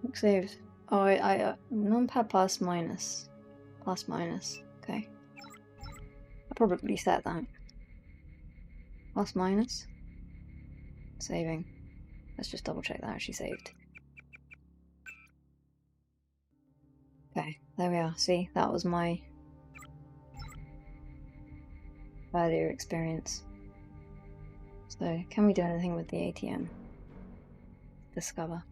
Quick save. Oh, I numpad plus minus. Plus minus. Okay. I probably set that. Plus minus. Saving. Let's just double check that actually saved. Okay, there we are. See, that was my earlier experience. So, can we do anything with the ATM? Discover.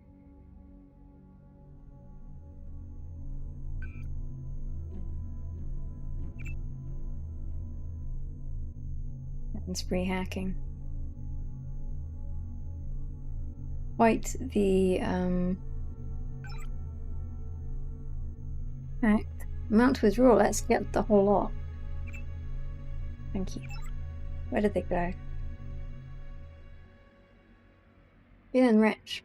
And spree hacking. Quite the act. Amount to withdraw, let's get the whole lot. Thank you. Where did they go? Feeling rich.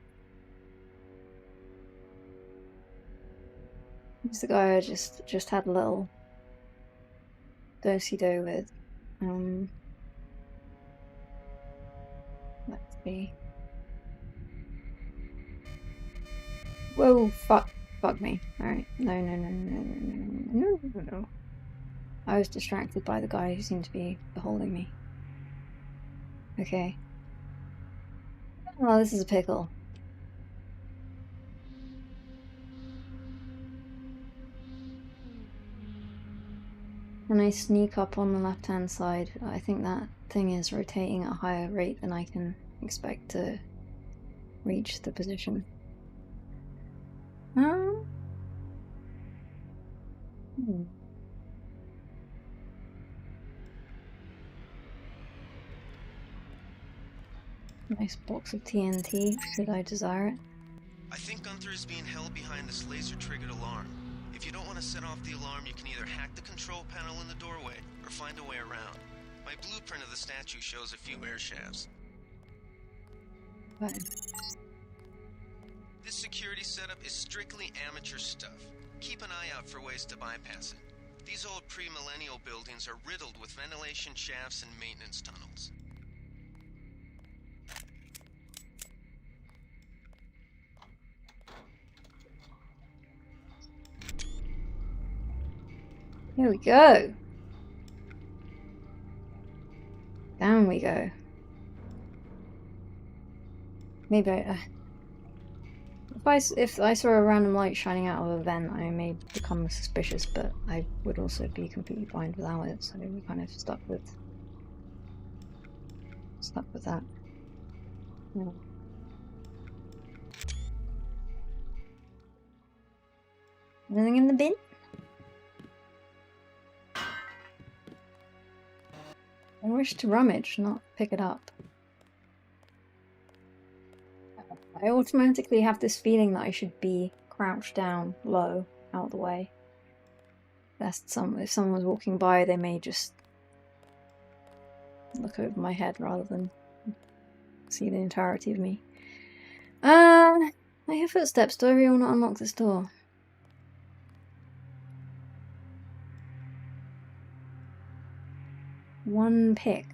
He's the guy I just had a little do-si-do with. Let's see. Whoa, fuck me. Alright. No. I was distracted by the guy who seemed to be beholding me. Okay. Oh, this is a pickle. Can I sneak up on the left-hand side? I think that thing is rotating at a higher rate than I can expect to reach the position. Nice box of TNT, should I desire it? I think Gunther is being held behind this laser-triggered alarm. If you don't want to set off the alarm, you can either hack the control panel in the doorway, or find a way around. My blueprint of the statue shows a few air shafts. Right. This security setup is strictly amateur stuff. Keep an eye out for ways to bypass it. These old pre-millennial buildings are riddled with ventilation shafts and maintenance tunnels. Here we go. Down we go. Maybe if I saw a random light shining out of a vent, I may become suspicious, but I would also be completely fine without it, so we kind of stuck with that. Yeah. Anything in the bin? I wish to rummage, not pick it up. I automatically have this feeling that I should be crouched down, low, out of the way. If someone was walking by, they may just look over my head rather than see the entirety of me. I hear footsteps. Do I really want to unlock this door? One pick.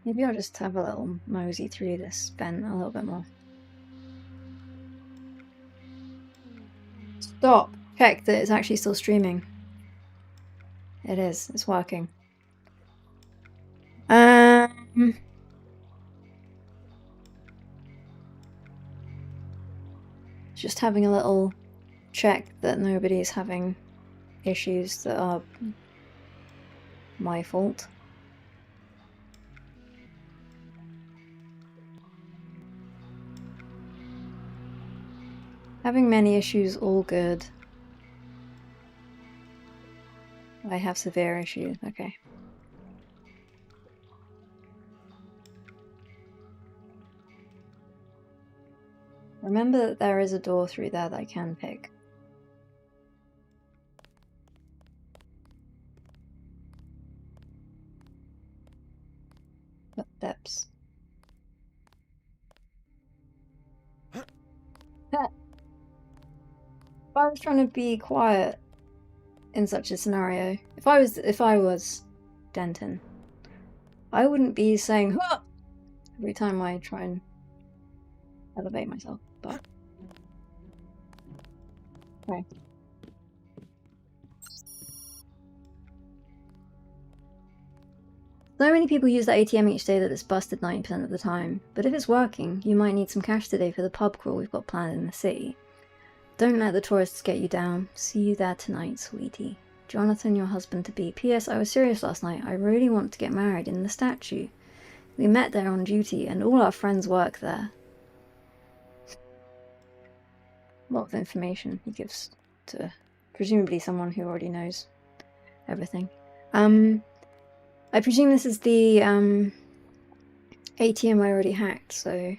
Maybe I'll just have a little mosey through this vent a little bit more. Stop! Check that it's actually still streaming. It is. It's working. Just having a little check that nobody's having issues that are my fault. Having many issues, all good. I have severe issues, okay. Remember that there is a door through there that I can pick. Footsteps. If I was trying to be quiet in such a scenario, if I was Denton, I wouldn't be saying "huh" every time I try and elevate myself, but okay. So many people use that ATM each day that it's busted 90% of the time, but if it's working, you might need some cash today for the pub crawl we've got planned in the city. Don't let the tourists get you down. See you there tonight, sweetie. Jonathan, your husband-to-be. P.S. I was serious last night. I really want to get married in the statue. We met there on duty, and all our friends work there. A lot of information he gives to presumably someone who already knows everything. I presume this is the ATM I already hacked, so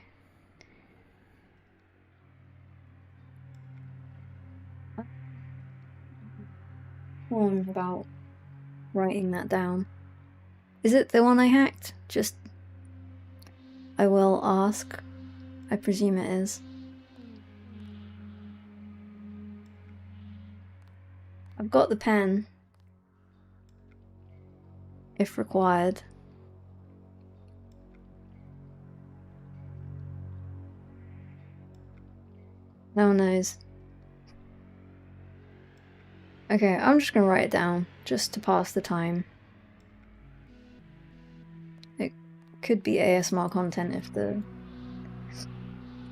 about writing that down. Is it the one I hacked? Just I will ask. I presume it is. I've got the pen, if required. No one knows. Okay, I'm just gonna write it down, just to pass the time. It could be ASMR content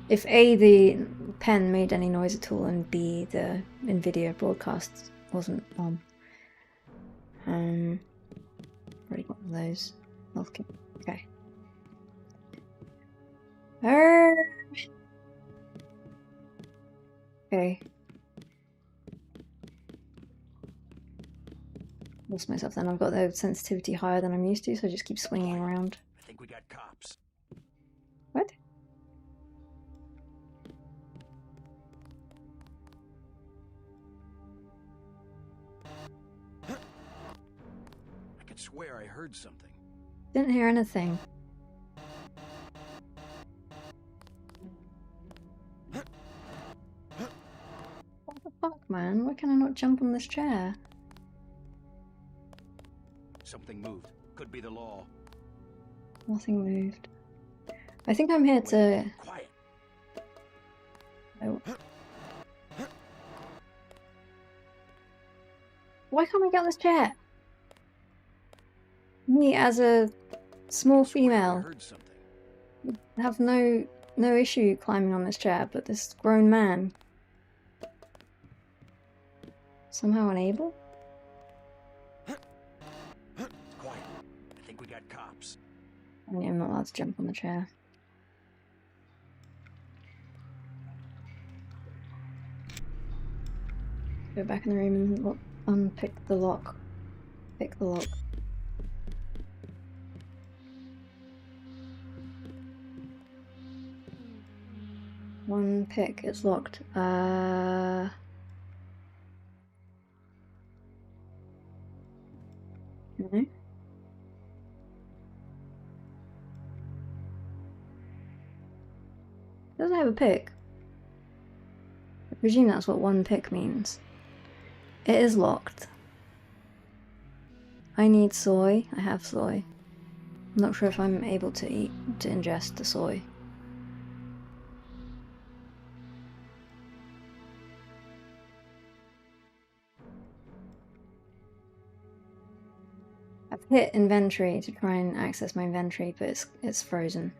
if A, the pen made any noise at all, and B, the NVIDIA broadcast wasn't on. Already got one of those. Okay. Okay. Lost myself then. I've got the sensitivity higher than I'm used to, so I just keep swinging around. I think we got cops. What? I could swear I heard something. Didn't hear anything. What the fuck, man? Why can I not jump on this chair? Something moved. Could be the law. Nothing moved. I think I'm here to... Quiet. Oh. Why can't I get on this chair? Me as a small female have no issue climbing on this chair, but this grown man somehow unable? Quiet. I think we got cops. I'm not allowed to jump on the chair. Go back in the room and unpick the lock. Pick the lock. One pick, it's locked. No. Doesn't have a pick. I presume that's what one pick means. It is locked. I need soy. I have soy. I'm not sure if I'm able to ingest the soy. I've hit inventory to try and access my inventory, but it's frozen.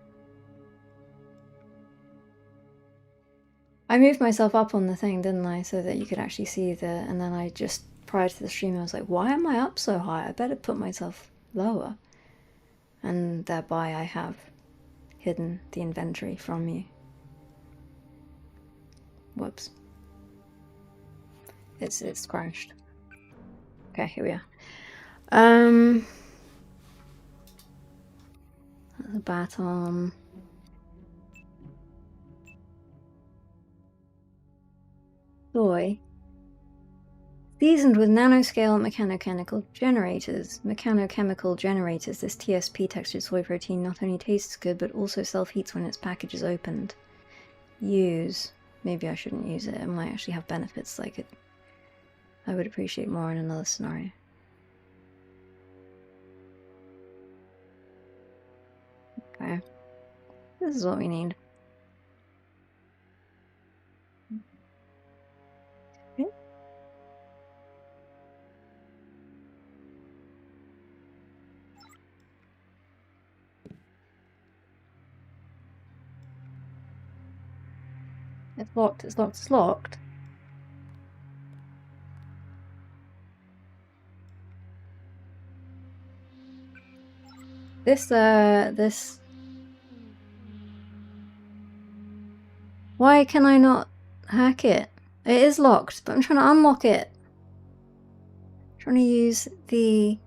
I moved myself up on the thing, didn't I, so that you could actually see and then I just, prior to the stream, I was like, why am I up so high? I better put myself lower. And thereby I have hidden the inventory from you. Whoops. It's crashed. Okay, here we are. The baton. Soy. Seasoned with nanoscale mechanochemical generators, this TSP textured soy protein not only tastes good but also self-heats when its package is opened. Use. Maybe I shouldn't use it. It might actually have benefits like it. I would appreciate more in another scenario. Okay. This is what we need. Okay. It's locked, it's locked, it's locked. This... Why can I not hack it? It is locked, but I'm trying to unlock it. I'm trying to use the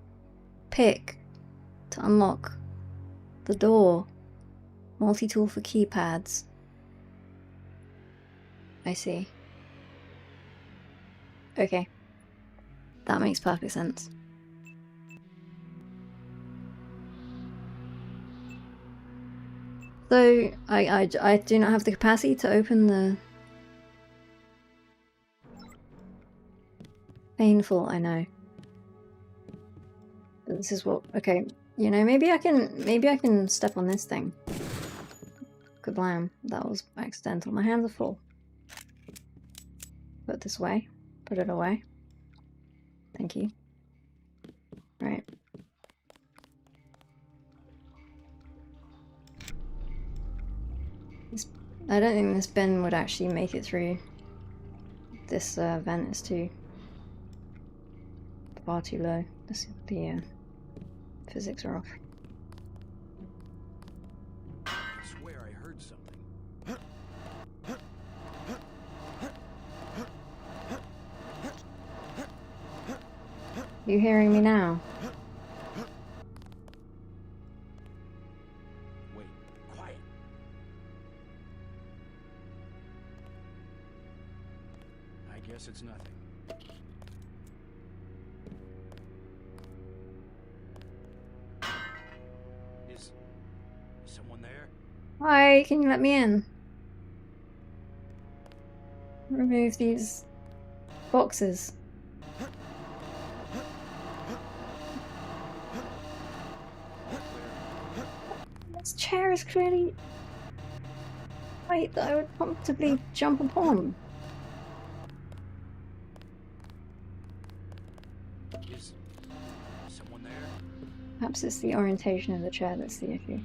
pick to unlock the door. Multi-tool for keypads. I see. Okay. That makes perfect sense. So, I do not have the capacity to open the... Painful, I know. But this is what... Okay, you know, maybe I can step on this thing. Kablam. That was accidental. My hands are full. Put it this way. Put it away. Thank you. Right. I don't think this bin would actually make it through. This vent is far too low. The physics are off. I swear I heard something. You hearing me now? Wait, quiet. I guess it's nothing. Hi, can you let me in? Remove these boxes. This chair is clearly height that I would comfortably jump upon. Is someone there? Perhaps it's the orientation of the chair that's the issue.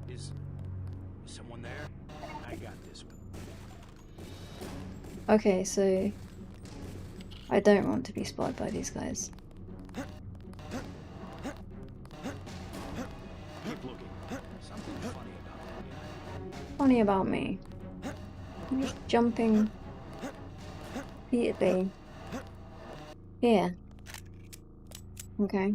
Is someone there? I got this one. Okay, so I don't want to be spotted by these guys. Keep looking. Something funny about that guy. Funny about me. I'm just jumping repeatedly. Here. Okay.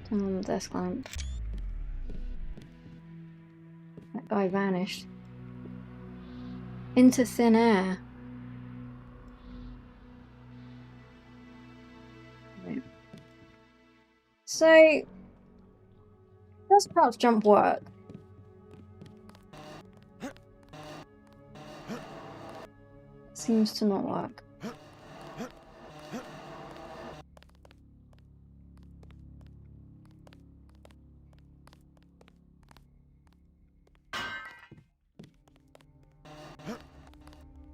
Turn on the desk lamp. That guy vanished. Into thin air. Right. So, does crouch jump work? Seems to not work.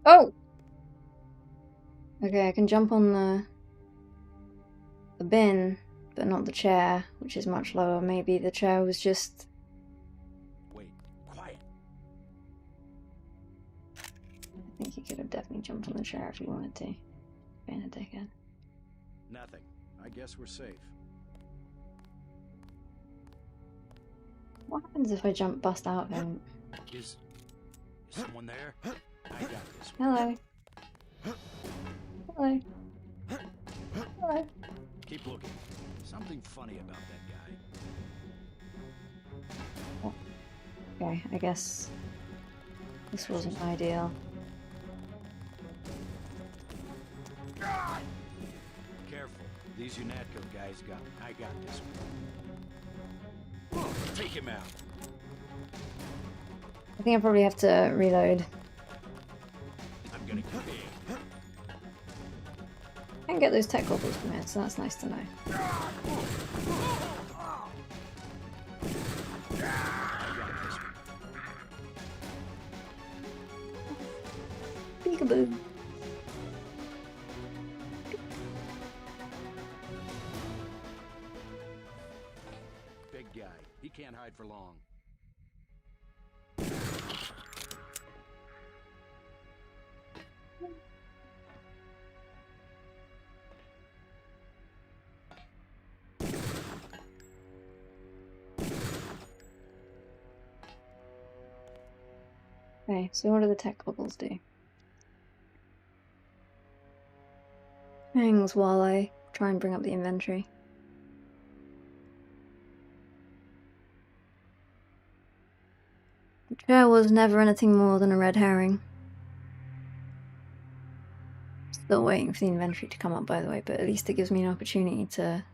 Oh! Okay, I can jump on the bin, but not the chair, which is much lower. Maybe the chair was just... Wait, quiet. I think he could have definitely jumped on the chair if he wanted to. Being a dickhead. Nothing. I guess we're safe. What happens if I bust out of him? Is someone there? I got this one. Hello. Hello. Hello. Keep looking. Something funny about that guy. Okay, I guess this wasn't ideal. Careful. These UNATCO guys I got this one. Take him out. I think I probably have to reload. I'm gonna get big. I can get those tech goggles from it, so that's nice to know. I got this one. Peekaboo. Big guy. He can't hide for long. Okay, so what do the tech goggles do? Hangs while I try and bring up the inventory. The chair was never anything more than a red herring. Still waiting for the inventory to come up, by the way, but at least it gives me an opportunity to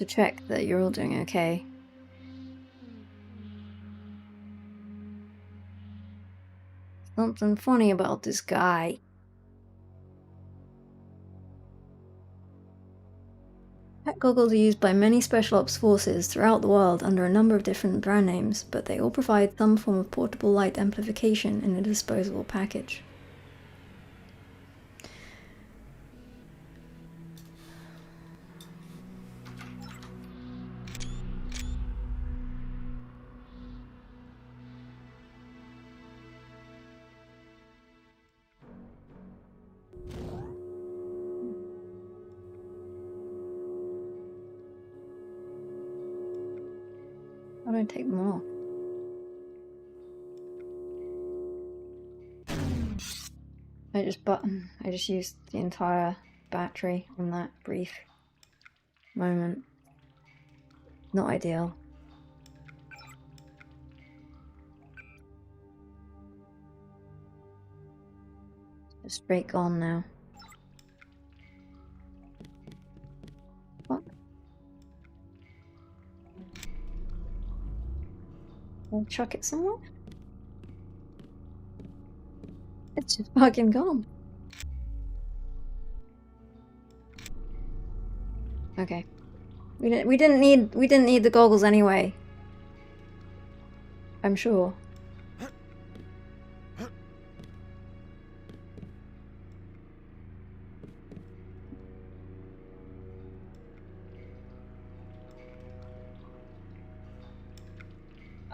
check that you're all doing okay. Something funny about this guy. Tech goggles are used by many special ops forces throughout the world under a number of different brand names, but they all provide some form of portable light amplification in a disposable package. How do I take them off? I just used the entire battery on that brief moment. Not ideal. Just straight gone now. What? I'll chuck it somewhere? It's just fucking gone. Okay. We didn't need the goggles anyway. I'm sure.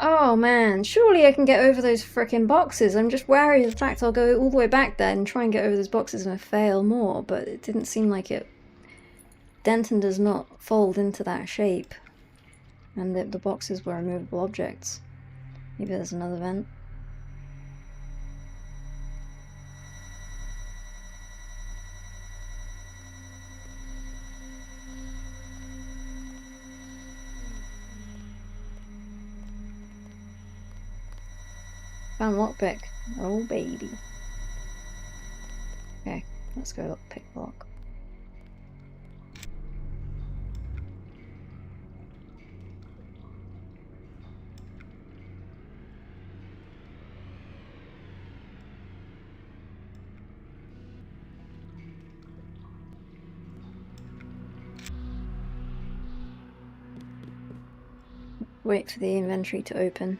Oh man, surely I can get over those frickin' boxes. I'm just wary of the fact I'll go all the way back there and try and get over those boxes and I fail more, but it didn't seem like it. Denton does not fold into that shape. And the boxes were removable objects. Maybe there's another vent. Found lockpick. Oh baby. Okay, let's go pick lock. Wait for the inventory to open.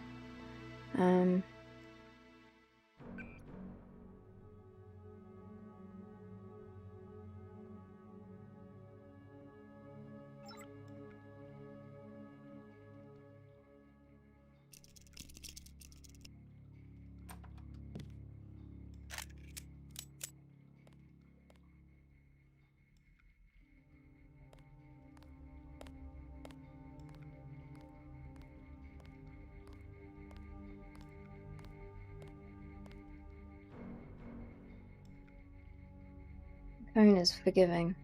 Cone is forgiving.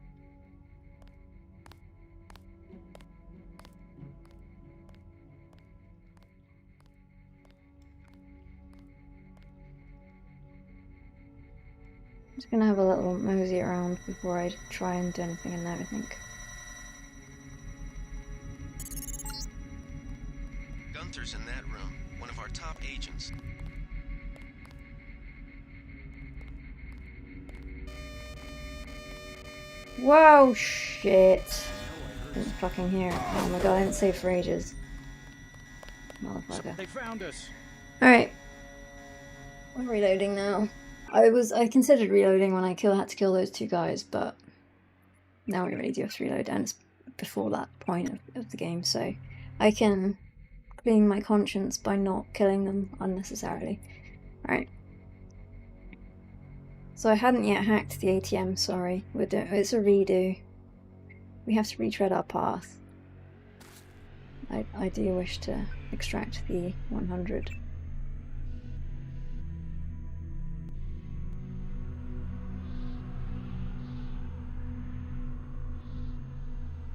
I'm just gonna have a little mosey around before I try and do anything in there, I think. Gunther's in that room, one of our top agents. Whoa, shit. Didn't fucking hear it. Oh my god, I didn't save for ages. Motherfucker. They found us. Alright. I'm reloading now. I considered reloading when I had to kill those two guys, but now we really do have to reload, and it's before that point of the game, so I can clean my conscience by not killing them unnecessarily. Alright. So I hadn't yet hacked the ATM, sorry. It's a redo. We have to retread our path. I do wish to extract the 100.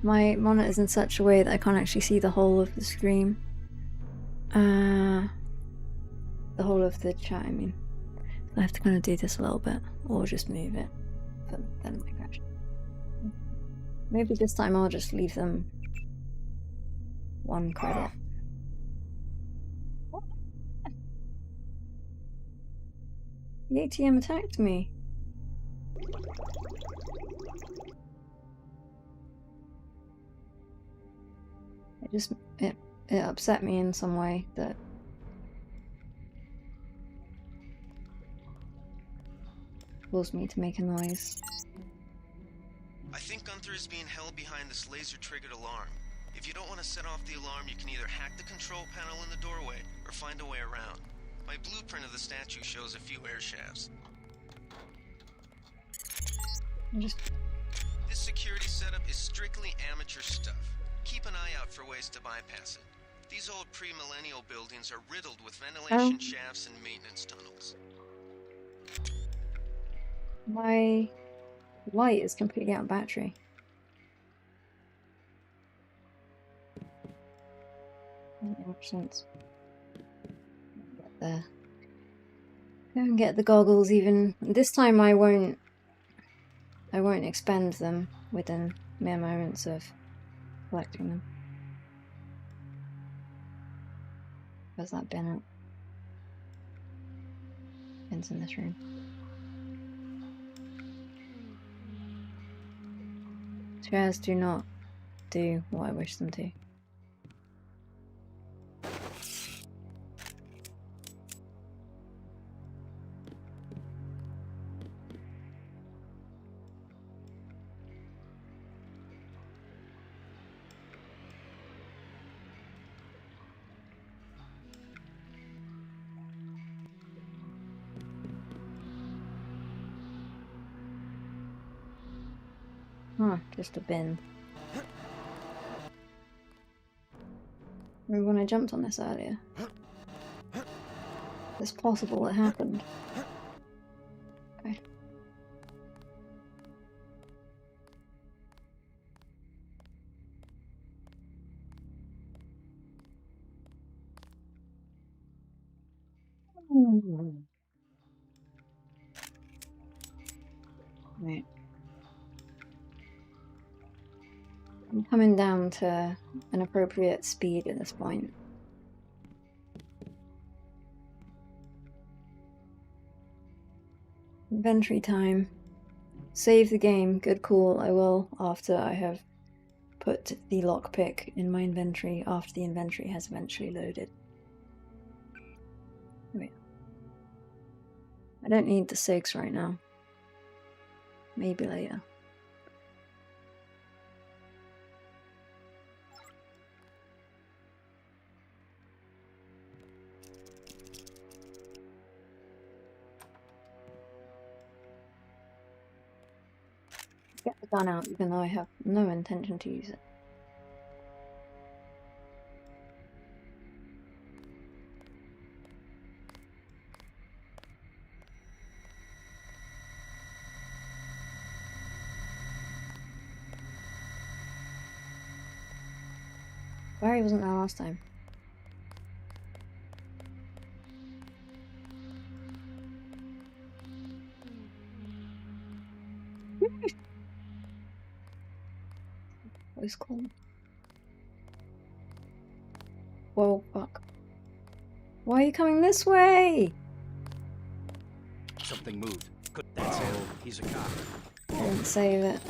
My monitor's in such a way that I can't actually see the whole of the screen. The whole of the chat, I mean. I have to kind of do this a little bit, or just move it, but then it might crash. Maybe this time I'll just leave them 1 credit. What? The ATM attacked me. It upset me in some way that caused me to make a noise. I think Gunther is being held behind this laser-triggered alarm. If you don't want to set off the alarm, you can either hack the control panel in the doorway, or find a way around. My blueprint of the statue shows a few air shafts. This security setup is strictly amateur stuff. Keep an eye out for ways to bypass it. These old pre-millennial buildings are riddled with ventilation shafts and maintenance tunnels. My light is completely out of battery. Doesn't make much sense. Get there. Go and get the goggles even. This time I won't expend them within mere moments of collecting them. Where's that bin at? Bin's in this room. Chairs do not do what I wish them to. Huh, just a bin. Remember when I jumped on this earlier? It's possible it happened. Okay. Right. I'm coming down to an appropriate speed at this point. Inventory time. Save the game. Good call. I will after I have put the lockpick in my inventory after the inventory has eventually loaded. Wait. I don't need the SIGs right now. Maybe later. Get the gun out even though I have no intention to use it. Barry wasn't there last time. What is called? Whoa, fuck. Why are you coming this way? Something moved. That's it. He's a cop. I didn't save it.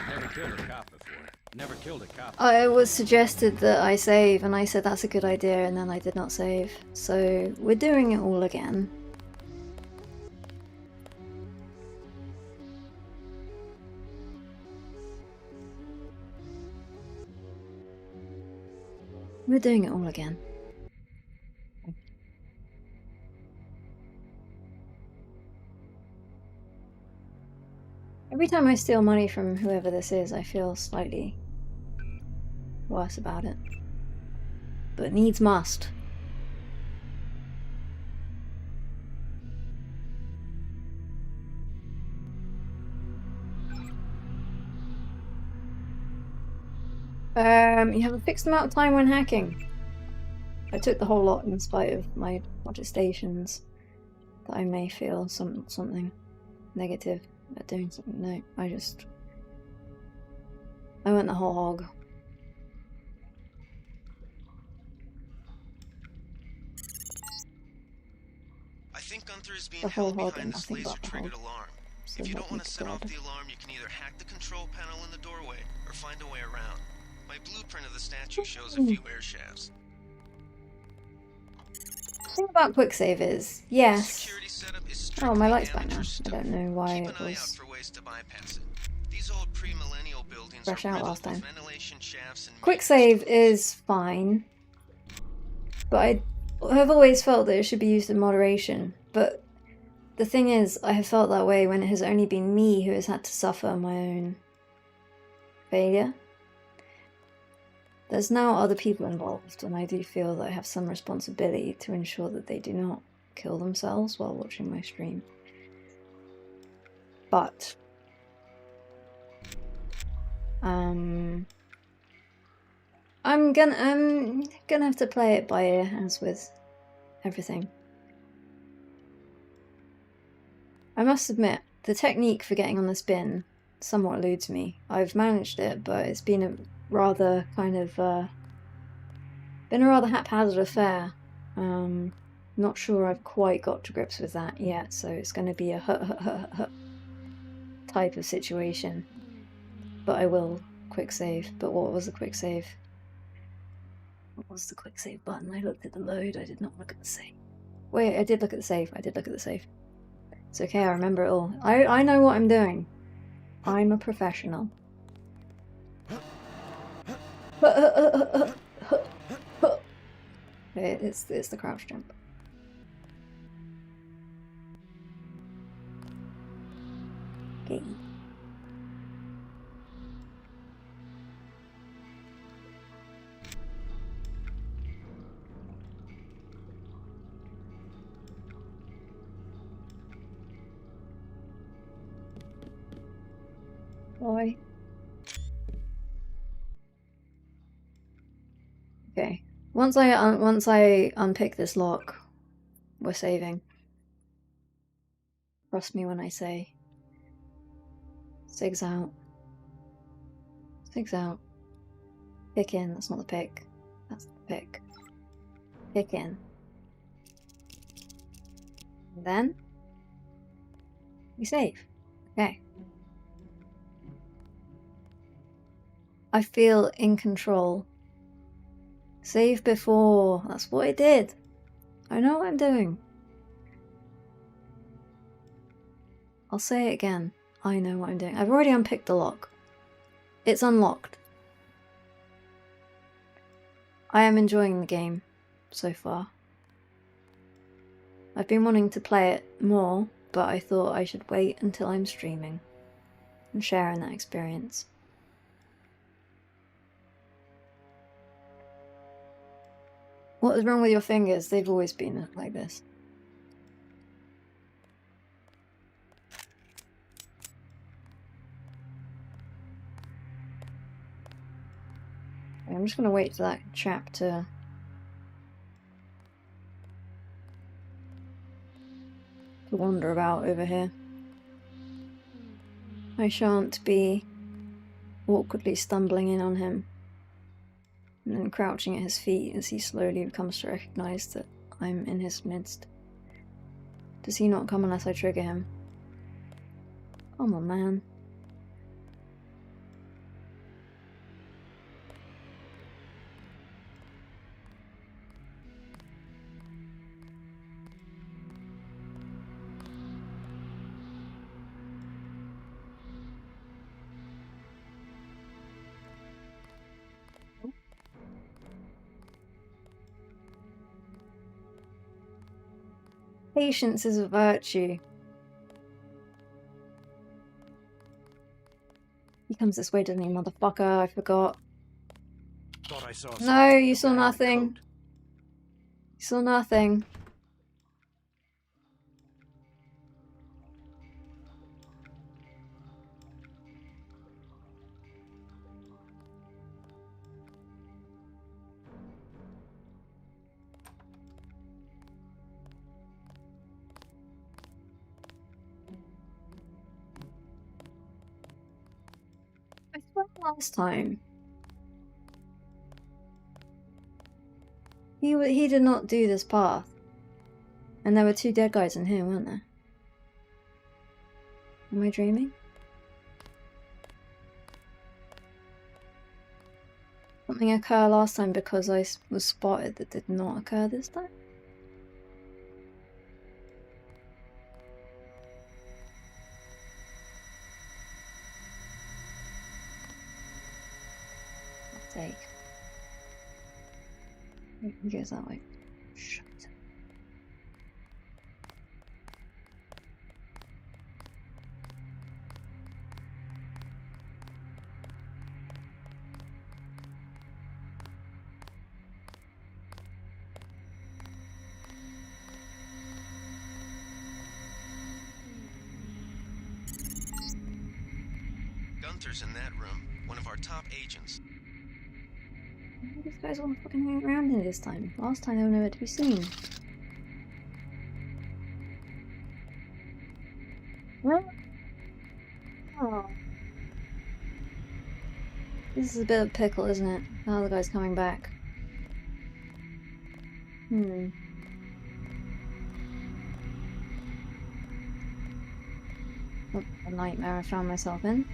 Never killed a cop before. Never killed a cop. It was suggested that I save, and I said that's a good idea, and then I did not save. So we're doing it all again. We're doing it all again. Every time I steal money from whoever this is, I feel slightly worse about it. But needs must. You have a fixed amount of time when hacking. I took the whole lot in spite of my protestations that I may feel something negative at doing something. No, I went the whole hog. I think Gunther is being The whole held hog behind and this nothing but the laser-triggered hog. alarm. So If you let don't me want to set off God. the alarm, you can either hack the control panel in the doorway or find a way around. My blueprint of the statue shows a few air shafts. The thing about quick save is, yes. Security setup is Oh, my strictly light's back now. amateur I stuff. don't know why Keep it an eye out was for ways to bypass it. These old pre-millennial buildings fresh are out riddled last with time. ventilation shafts and Quick maintenance save tunnels. is fine, but I have always felt that it should be used in moderation. But the thing is, I have felt that way when it has only been me who has had to suffer my own failure. There's now other people involved, and I do feel that I have some responsibility to ensure that they do not kill themselves while watching my stream. But I'm gonna have to play it by ear, as with everything. I must admit, the technique for getting on this bin somewhat eludes me. I've managed it, but it's been a rather kind of, been a rather haphazard affair. Not sure I've quite got to grips with that yet, so it's going to be a type of situation. But I will quick save. But what was the quick save? What was the quick save button? I looked at the load, I did not look at the save. Wait, I did look at the save. I did look at the save. It's okay, I remember it all. I know what I'm doing. I'm a professional. It's the crouch jump. Okay. Boy. Okay. Once I unpick this lock, we're saving. Trust me when I say. Sigs out. Sigs out. Pick in. That's not the pick. That's the pick. Pick in. And then we save. Okay. I feel in control. Save before. That's what I did. I know what I'm doing. I'll say it again. I know what I'm doing. I've already unpicked the lock. It's unlocked. I am enjoying the game so far. I've been wanting to play it more, but I thought I should wait until I'm streaming and sharing that experience. What is wrong with your fingers? They've always been like this. I'm just going to wait for that chap to wander about over here. I shan't be awkwardly stumbling in on him and then crouching at his feet as he slowly becomes to recognise that I'm in his midst. Does he not come unless I trigger him? Come on, man. Patience is a virtue. He comes this way, doesn't he, motherfucker? I forgot. Thought I saw No, you saw some guy in a nothing. coat. You saw nothing. I swear last time he did not do this path, and there were 2 dead guys in here, weren't there? Am I dreaming? Something occurred last time because I was spotted that did not occur this time? I'll take. He goes that way. Shit. Gunther's in that room, one of our top agents. These guys all fucking hang around here this time. Last time they were nowhere to be seen. This is a bit of a pickle, isn't it? The other guy's coming back. What a nightmare I found myself in.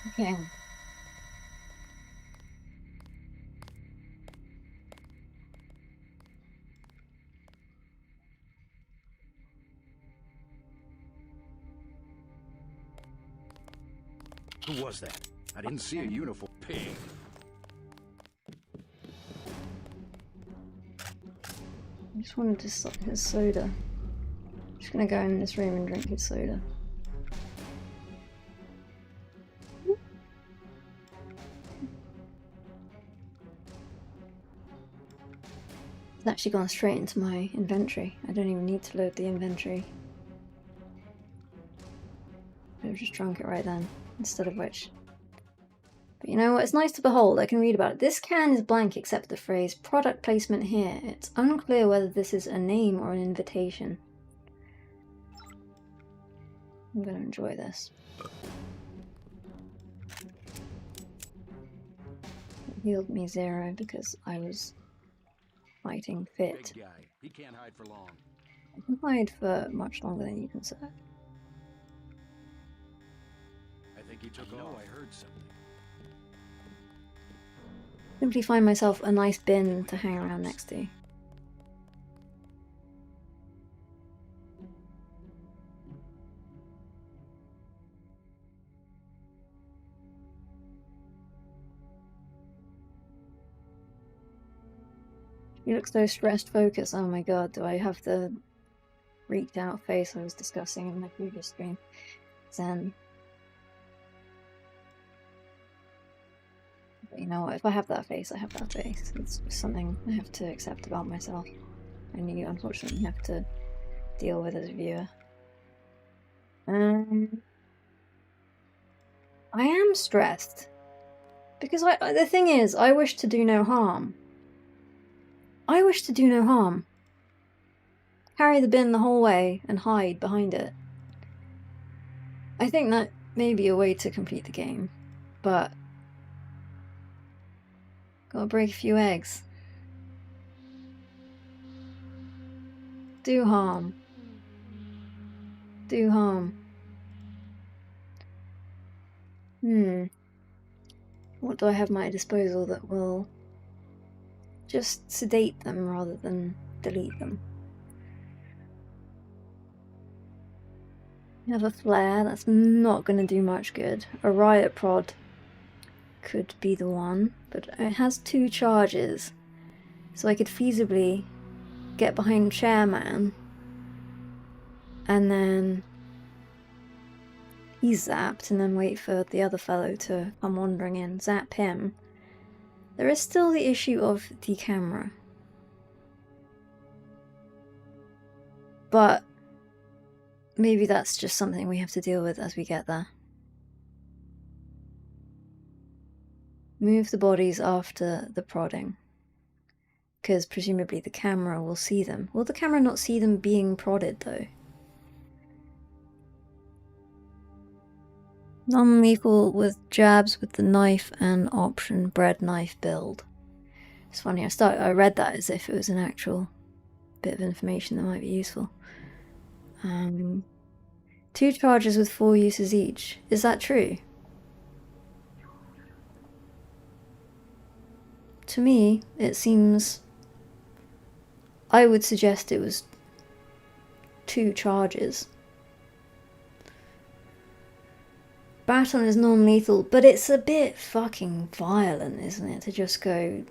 Okay. Who was that? I didn't see a uniform. Pig. I just wanted to suck his soda. I'm just gonna go in this room and drink his soda. It's actually gone straight into my inventory. I don't even need to load the inventory. I've just drunk it right then, instead of which. But you know what? It's nice to behold. I can read about it. This can is blank except for the phrase product placement here. It's unclear whether this is a name or an invitation. I'm gonna enjoy this. It healed me 0 because I was fighting fit. Big guy. He can't hide for long. I can hide for much longer than you can say. I think he took off. I heard something. Simply find myself a nice bin to hang around next to. You look so stressed focused. Oh my god, do I have the freaked out face I was discussing in my previous stream? Zen. But you know what, if I have that face, I have that face. It's just something I have to accept about myself. And you unfortunately have to deal with as a viewer. I am stressed. Because the thing is, I wish to do no harm. I wish to do no harm. Carry the bin the whole way and hide behind it. I think that may be a way to complete the game, but gotta break a few eggs. Do harm. Do harm. What do I have at my disposal that will just sedate them rather than delete them? You have a flare, that's not going to do much good. A riot prod could be the one, but it has 2 charges, so I could feasibly get behind Chairman, and then he's zapped, and then wait for the other fellow to come wandering in, zap him. There is still the issue of the camera. But maybe that's just something we have to deal with as we get there. Move the bodies after the prodding, because presumably the camera will see them. Will the camera not see them being prodded though? Non-lethal with jabs with the knife and option bread knife build. It's funny, I read that as if it was an actual bit of information that might be useful. 2 charges with 4 uses each. Is that true? To me, it seems... I would suggest it was 2 charges. Baton is non-lethal, but it's a bit fucking violent, isn't it? To just go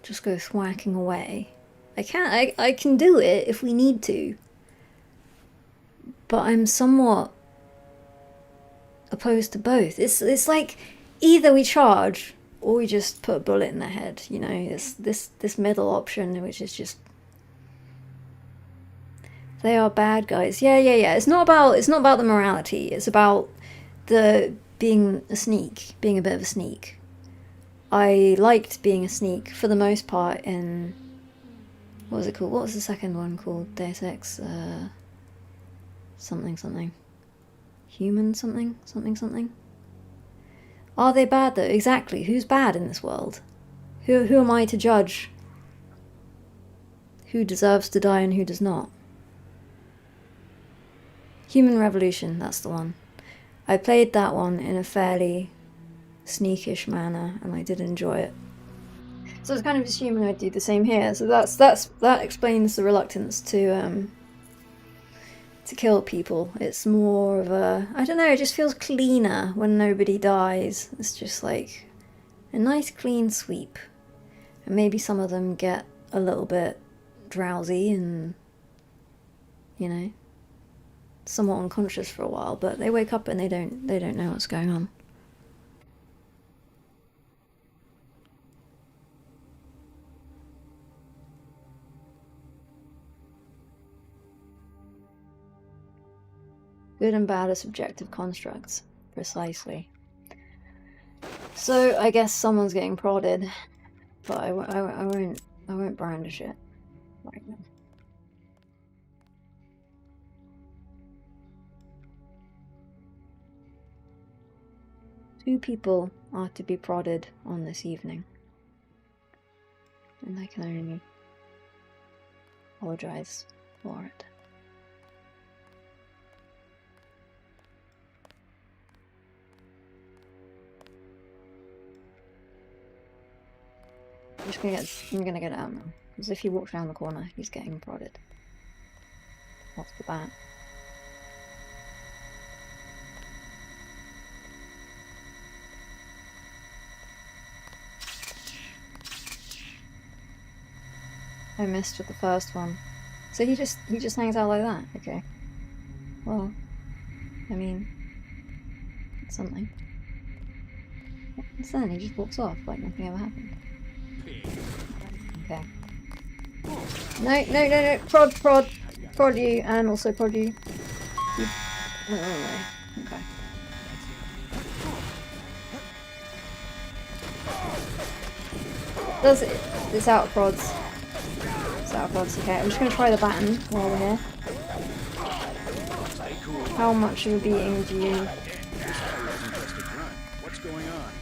thwacking away. I can do it if we need to. But I'm somewhat opposed to both. It's like either we charge or we just put a bullet in their head, you know. It's this middle option, which is just... They are bad guys. Yeah. It's not about the morality. It's about the being a bit of a sneak. I liked being a sneak for the most part in... What was it called? What was the second one called? Deus Ex? Something something. Human something? Something something? Are they bad though? Exactly. Who's bad in this world? Who am I to judge who deserves to die and who does not? Human Revolution, that's the one. I played that one in a fairly sneakish manner and I did enjoy it. So I was kind of assuming I'd do the same here. So that explains the reluctance to kill people. It's more of a, I don't know, it just feels cleaner when nobody dies. It's just like a nice clean sweep. And maybe some of them get a little bit drowsy and, you know, somewhat unconscious for a while, but they wake up and they don't know what's going on. Good and bad are subjective constructs, precisely. So I guess someone's getting prodded, but I won't brandish it right now. Two people are to be prodded on this evening, and I can only apologize for it. I'm gonna get it out now, because if he walks around the corner, he's getting prodded. Off the bat. I missed with the first one. So he just hangs out like that? Okay. Well, I mean, it's something. What's then? He just walks off like nothing ever happened. Okay. No. Prod you, and also prod you. Oh, okay. Does it? It's out of prods. It's out of prods, okay. I'm just gonna try the baton while we're here. How much of a beating do you... What's going on?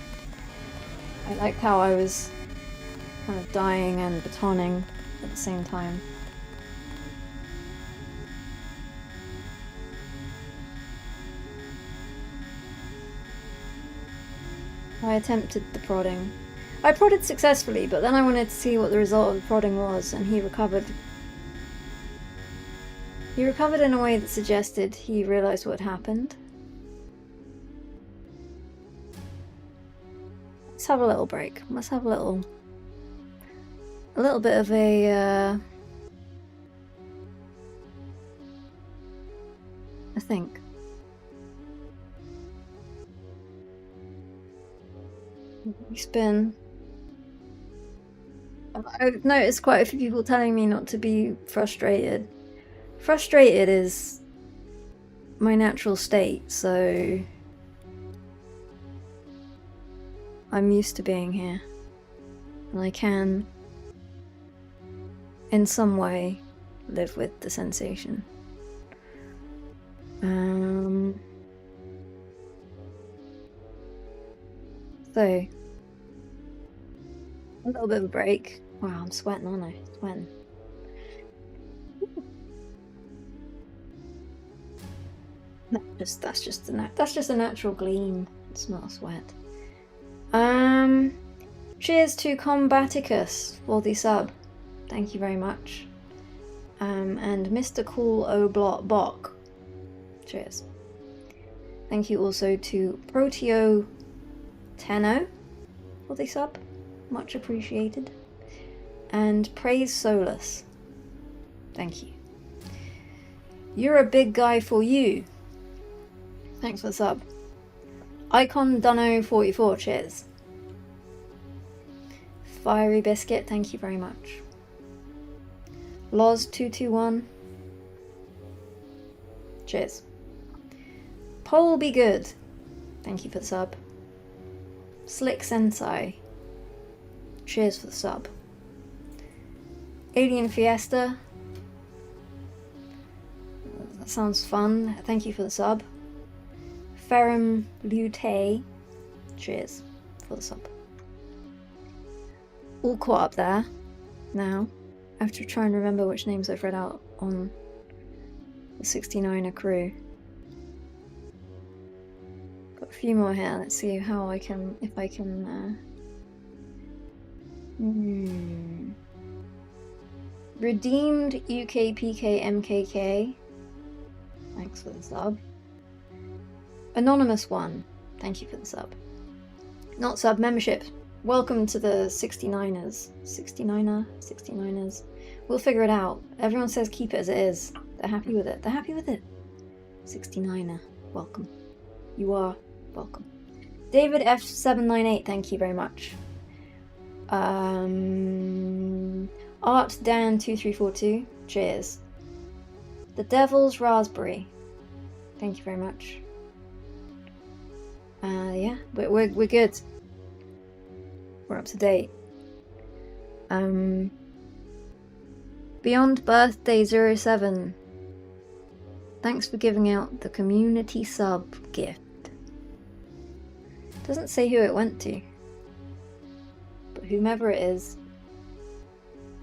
I liked how I was kind of dying and batoning at the same time. I attempted the prodding. I prodded successfully, but then I wanted to see what the result of the prodding was, and he recovered. He recovered in a way that suggested he realised what had happened. Let's have a little break. Let's have a little bit of a think. He's been... I've noticed quite a few people telling me not to be frustrated. Frustrated is my natural state, so I'm used to being here. And I can, in some way, live with the sensation. So, a little bit of a break. Wow, I'm sweating, aren't I? Sweating. That's just a natural gleam. It's not a sweat. Cheers to Combaticus for the sub. Thank you very much. And Mr. Cool Oblot Bok. Cheers. Thank you also to Proteo Tenno for the sub. Much appreciated. And Praise Solus. Thank you. You're a big guy for you. Thanks for the sub. Icon Dunno 44, cheers. Fiery Biscuit, thank you very much. Loz221, cheers. Pole be good, thank you for the sub. Slick Sensei, Cheers for the sub. Alien Fiesta. That sounds fun. Thank you for the sub. Ferrum Lute. Cheers for the sub. All caught up there now. I have to try and remember which names I've read out on the 69er crew. Got a few more here. Let's see how I can, if I can. Redeemed UKPK MKK. Thanks for the sub. Anonymous one. Thank you for the sub. Not sub, membership. Welcome to the 69ers. 69ers. We'll figure it out. Everyone says keep it as it is. They're happy with it. They're happy with it. 69er. Welcome. You are welcome. David F798, thank you very much. Art Dan 2342, cheers. The Devil's Raspberry, thank you very much. Yeah, we're good. We're up to date. Beyond Birthday 07. Thanks for giving out the community sub gift. Doesn't say who it went to. But whomever it is,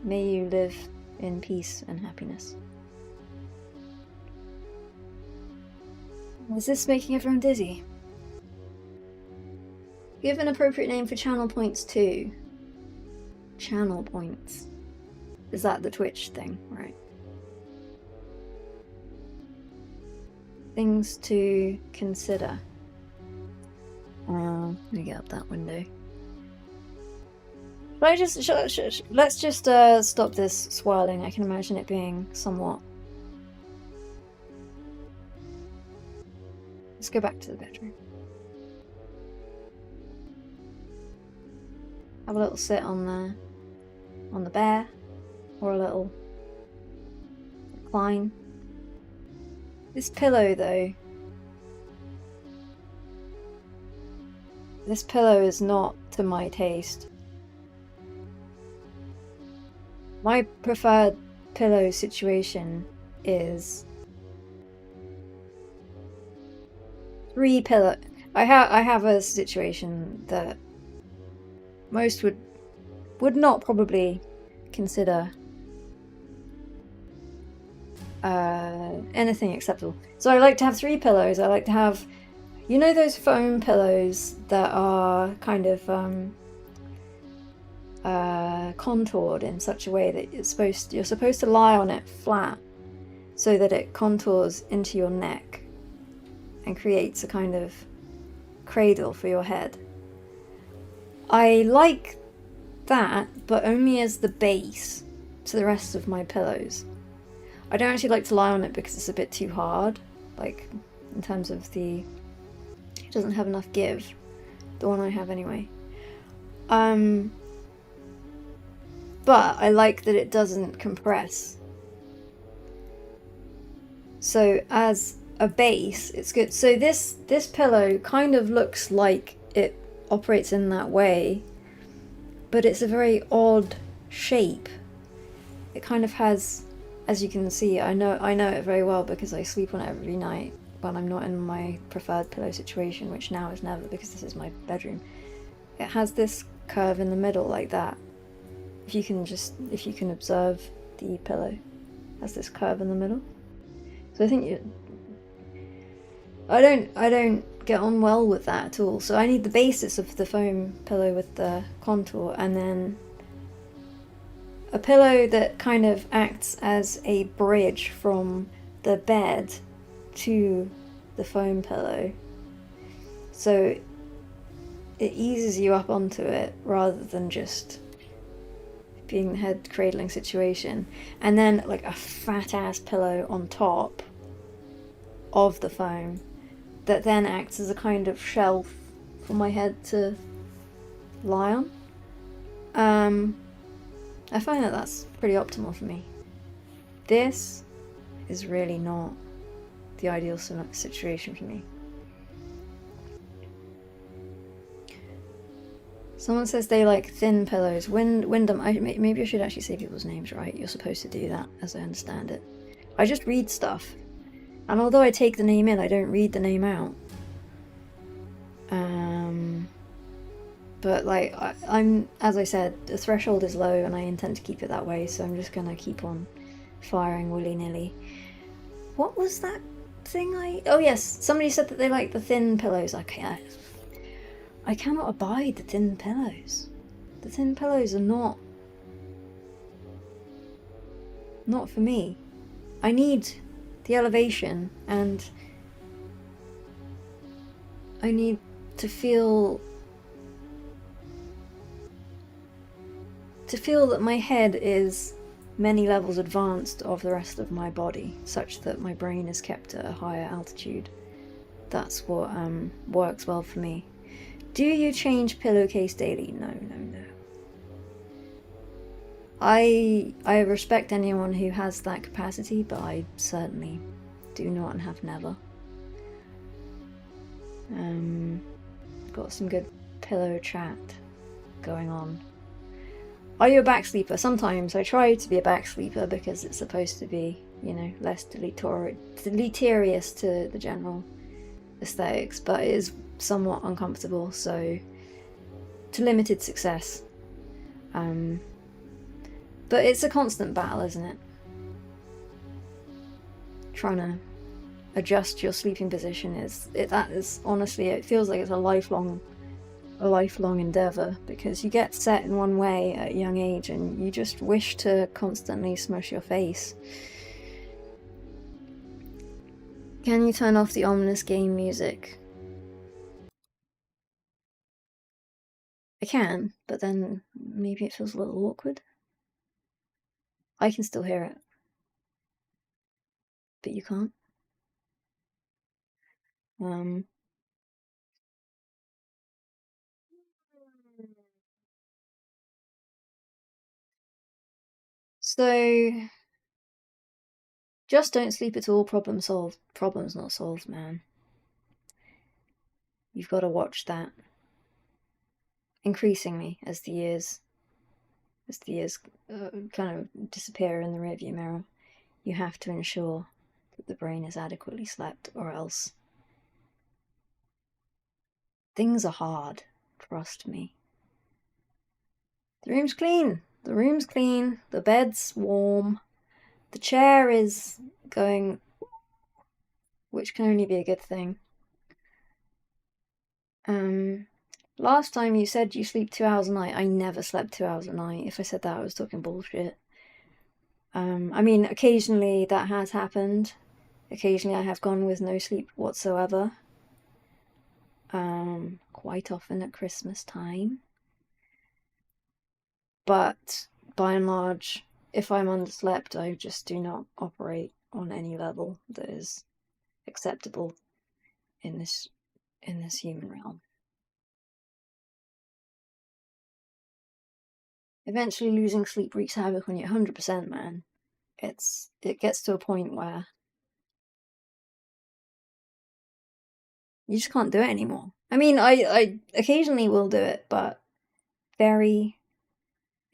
may you live in peace and happiness. Is this making everyone dizzy? Give an appropriate name for channel points too. Channel points. Is that the Twitch thing? Right. Things to consider. Let me get up that window. Let's just stop this swirling. I can imagine it being somewhat. Let's go back to the bedroom. Have a little sit on the bear, or a little recline. This pillow, though. This pillow is not to my taste. My preferred pillow situation is 3 pillow. I have a situation that most would not probably consider anything acceptable. So I like to have 3 pillows. I like to have, you know, those foam pillows that are kind of contoured in such a way that you're supposed to lie on it flat, so that it contours into your neck and creates a kind of cradle for your head. I like that, but only as the base to the rest of my pillows. I don't actually like to lie on it because it's a bit too hard, like in terms of it doesn't have enough give, the one I have anyway. But I like that it doesn't compress. So as a base, it's good. So this pillow kind of looks like it operates in that way, but it's a very odd shape. It kind of has, as you can see, I know it very well because I sleep on it every night when I'm not in my preferred pillow situation, which now is never because this is my bedroom. It has this curve in the middle like that. If you can observe the pillow, it has this curve in the middle. So I think I don't get on well with that at all. So I need the basis of the foam pillow with the contour, and then a pillow that kind of acts as a bridge from the bed to the foam pillow. So it eases you up onto it rather than just being the head cradling situation. And then like a fat ass pillow on top of the foam that then acts as a kind of shelf for my head to lie on. I find that that's pretty optimal for me. This is really not the ideal situation for me. Someone says they like thin pillows. Wyndham. Maybe I should actually say people's names right. You're supposed to do that, as I understand it. I just read stuff, and although I take the name in, I don't read the name out. But like I'm, as I said, the threshold is low, and I intend to keep it that way. So I'm just gonna keep on firing willy nilly. What was that thing I? Oh yes, somebody said that they like the thin pillows. I cannot abide the thin pillows. The thin pillows are not for me. I need the elevation, and I need to feel that my head is many levels advanced of the rest of my body, such that my brain is kept at a higher altitude. That's what works well for me. Do you change pillowcase daily? No. I respect anyone who has that capacity, but I certainly do not and have never. Got some good pillow chat going on. Are you a back sleeper? Sometimes I try to be a back sleeper because it's supposed to be, you know, less deleterious to the general aesthetics, but it is somewhat uncomfortable, so to limited success. But it's a constant battle, isn't it? Trying to adjust your sleeping position that is honestly, it feels like it's a lifelong endeavor, because you get set in one way at a young age and you just wish to constantly smush your face. Can you turn off the ominous game music? I can, but then maybe it feels a little awkward. I can still hear it, but you can't. So just don't sleep at all, problem solved. Problem's not solved, man. You've got to watch that. Increasingly, as the years kind of disappear in the rearview mirror, you have to ensure that the brain is adequately slept, or else things are hard, trust me. The room's clean, the bed's warm, the chair is going, which can only be a good thing. Last time you said you sleep 2 hours a night. I never slept 2 hours a night. If I said that, I was talking bullshit. I mean, occasionally that has happened. Occasionally I have gone with no sleep whatsoever. Quite often at Christmas time. But by and large, if I'm underslept, I just do not operate on any level that is acceptable in this human realm. Eventually losing sleep wreaks havoc on you 100%, man. It gets to a point where you just can't do it anymore. I mean, I occasionally will do it, but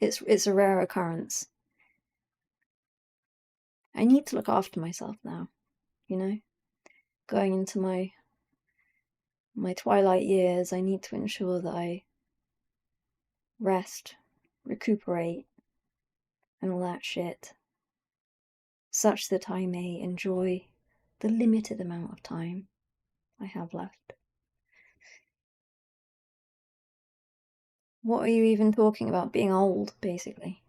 it's a rare occurrence. I need to look after myself now, you know? Going into my twilight years, I need to ensure that I rest, recuperate, and all that shit, such that I may enjoy the limited amount of time I have left. What are you even talking about? Being old, basically.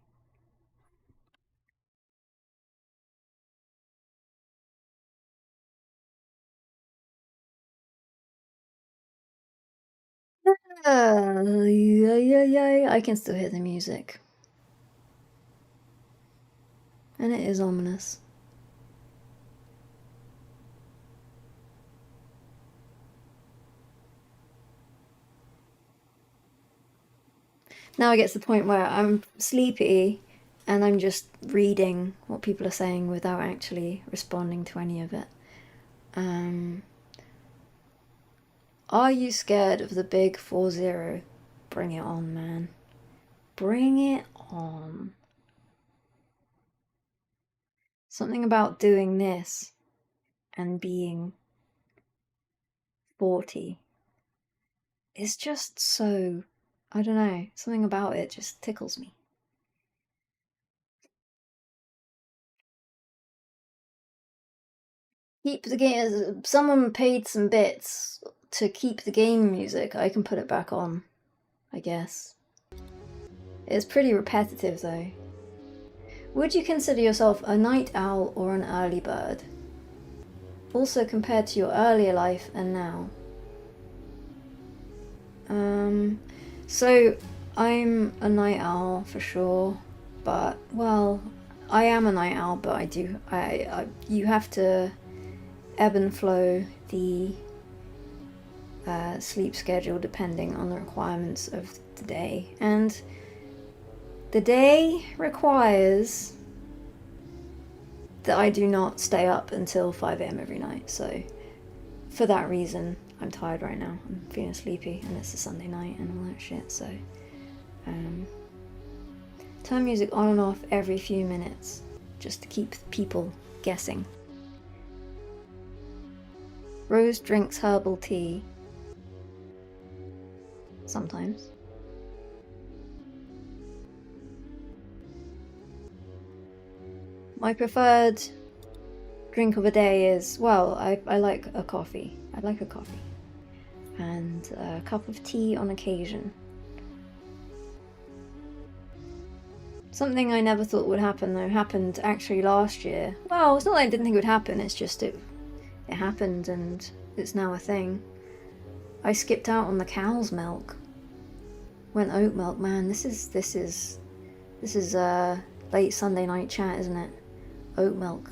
I can still hear the music. And it is ominous. Now it gets to the point where I'm sleepy and I'm just reading what people are saying without actually responding to any of it. Are you scared of the big 4-0? Bring it on, man. Bring it on. Something about doing this and being 40 is just so, I don't know, something about it just tickles me. Keep the game. Someone paid some bits to keep the game music. I can put it back on, I guess. It's pretty repetitive though. Would you consider yourself a night owl or an early bird? Also compared to your earlier life and now. So I'm a night owl for sure, but well, I am a night owl, but you have to ebb and flow the sleep schedule depending on the requirements of the day, and the day requires that I do not stay up until 5 a.m. every night, so for that reason I'm tired right now. I'm feeling sleepy and it's a Sunday night and all that shit, so turn music on and off every few minutes just to keep people guessing. Rose drinks herbal tea. Sometimes. My preferred drink of a day is, well, I like a coffee. I like a coffee. And a cup of tea on occasion. Something I never thought would happen though happened actually last year. Well, it's not that I didn't think it would happen, it's just it happened and it's now a thing. I skipped out on the cow's milk. Went oat milk, man. This is late Sunday night chat, isn't it? Oat milk.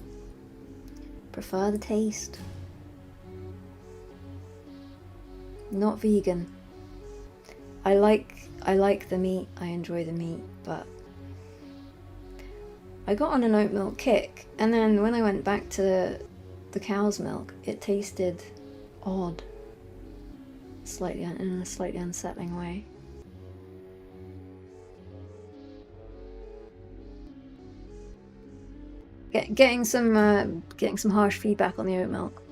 Prefer the taste. Not vegan. I like the meat. I enjoy the meat, but I got on an oat milk kick, and then when I went back to the cow's milk, it tasted odd. In a slightly unsettling way. Getting some harsh feedback on the oat milk,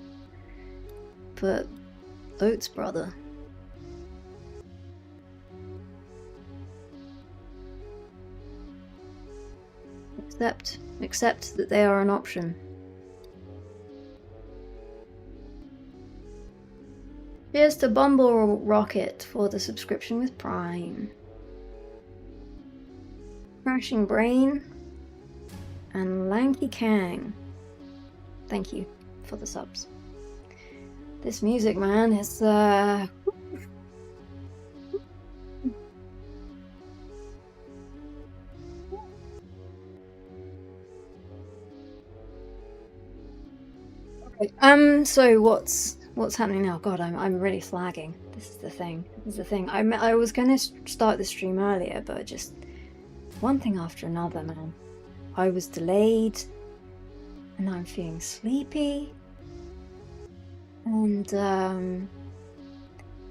but oats, brother. Accept that they are an option. Here's to Bumble Rocket for the subscription with Prime. Crashing Brain and Lanky Kang. Thank you for the subs. This music, man, is so what's happening now? God, I'm really flagging. This is the thing. I was gonna start the stream earlier, but just one thing after another, man. I was delayed, and I'm feeling sleepy, and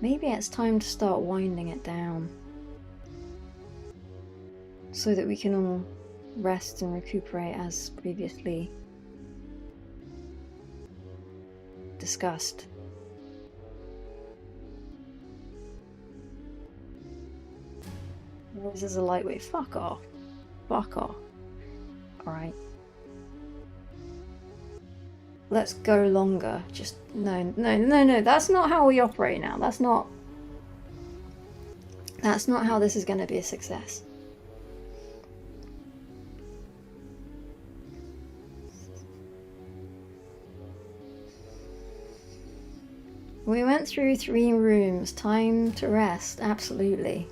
maybe it's time to start winding it down, so that we can all rest and recuperate as previously discussed. This is a lightweight. Fuck off. Fuck off. Alright. Let's go longer. Just no. That's not how we operate now. That's not how this is going to be a success. We went through 3 rooms. Time to rest. Absolutely.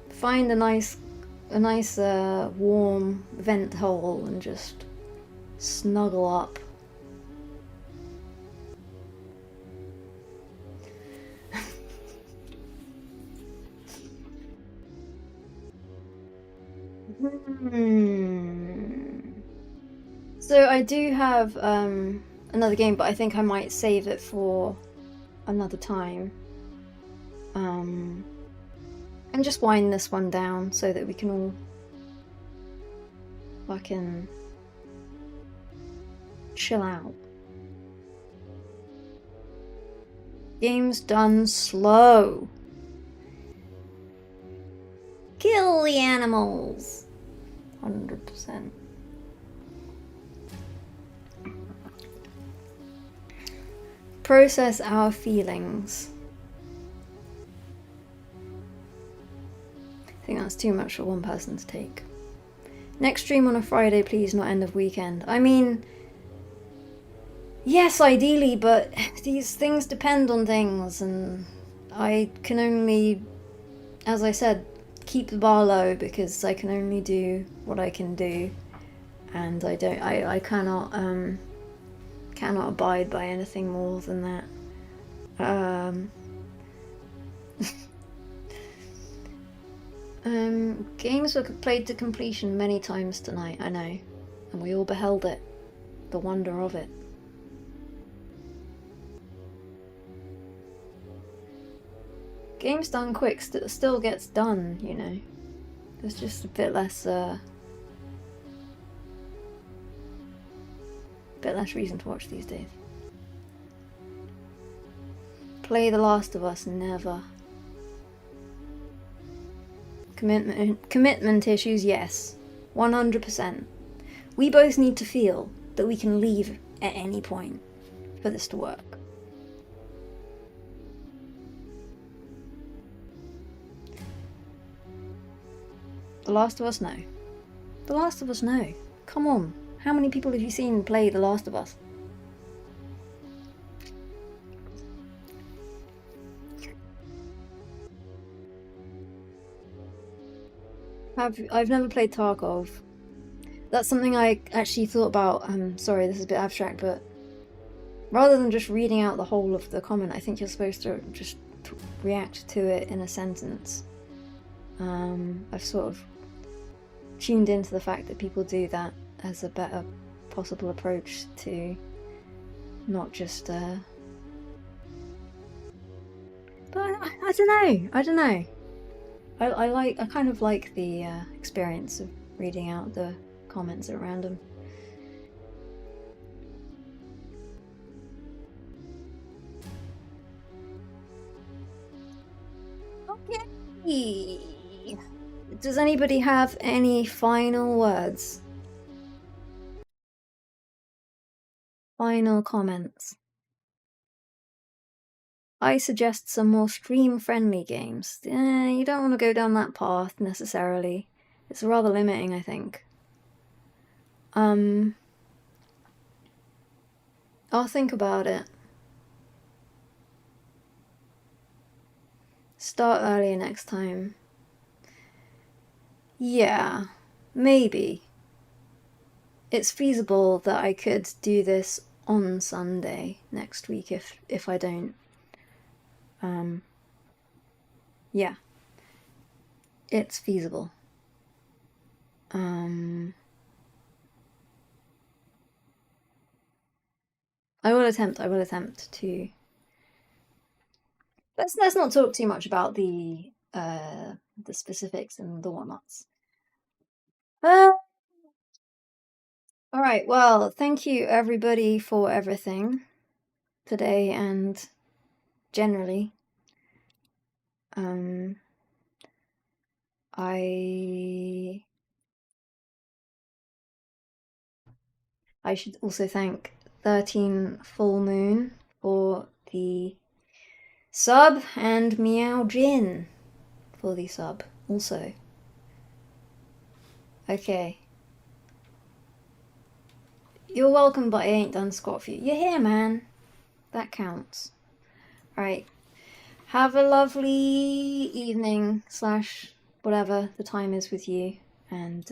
Find a nice warm vent hole and just snuggle up. So I do have another game, but I think I might save it for another time. And just wind this one down so that we can all fucking chill out. Game's done slow. Kill the animals. 100%. Process our feelings. I think that's too much for one person to take. Next stream on a Friday, please, not end of weekend. I mean, yes, ideally, but these things depend on things, and I can only, as I said, keep the bar low because I can only do what I can do, and I cannot abide by anything more than that. Games were played to completion many times tonight, I know, and we all beheld it, the wonder of it. Games done quick still gets done, you know. There's just a bit less reason to watch these days. Play The Last of Us, never. Commitment issues, yes. 100%. We both need to feel that we can leave at any point for this to work. The Last of Us, no. The Last of Us, no. Come on. How many people have you seen play The Last of Us? I've never played Tarkov. That's something I actually thought about. Sorry, this is a bit abstract, but rather than just reading out the whole of the comment, I think you're supposed to just react to it in a sentence. I've sort of tuned into the fact that people do that as a better possible approach to not just but I don't know. I kind of like the experience of reading out the comments at random. Okay. Does anybody have any final words? Final comments? I suggest some more stream-friendly games. You don't want to go down that path, necessarily. It's rather limiting, I think. I'll think about it. Start earlier next time. Yeah, maybe. It's feasible that I could do this on Sunday next week if I don't. Yeah. It's feasible. I will attempt to. Let's not talk too much about the specifics and the whatnots. Alright, well, thank you everybody for everything today and generally. I should also thank 13 Full Moon for the sub and Meow Jin for the sub also. Okay. You're welcome, but I ain't done squat for you. You're here, man. That counts. Alright. Have a lovely evening / whatever the time is with you. And,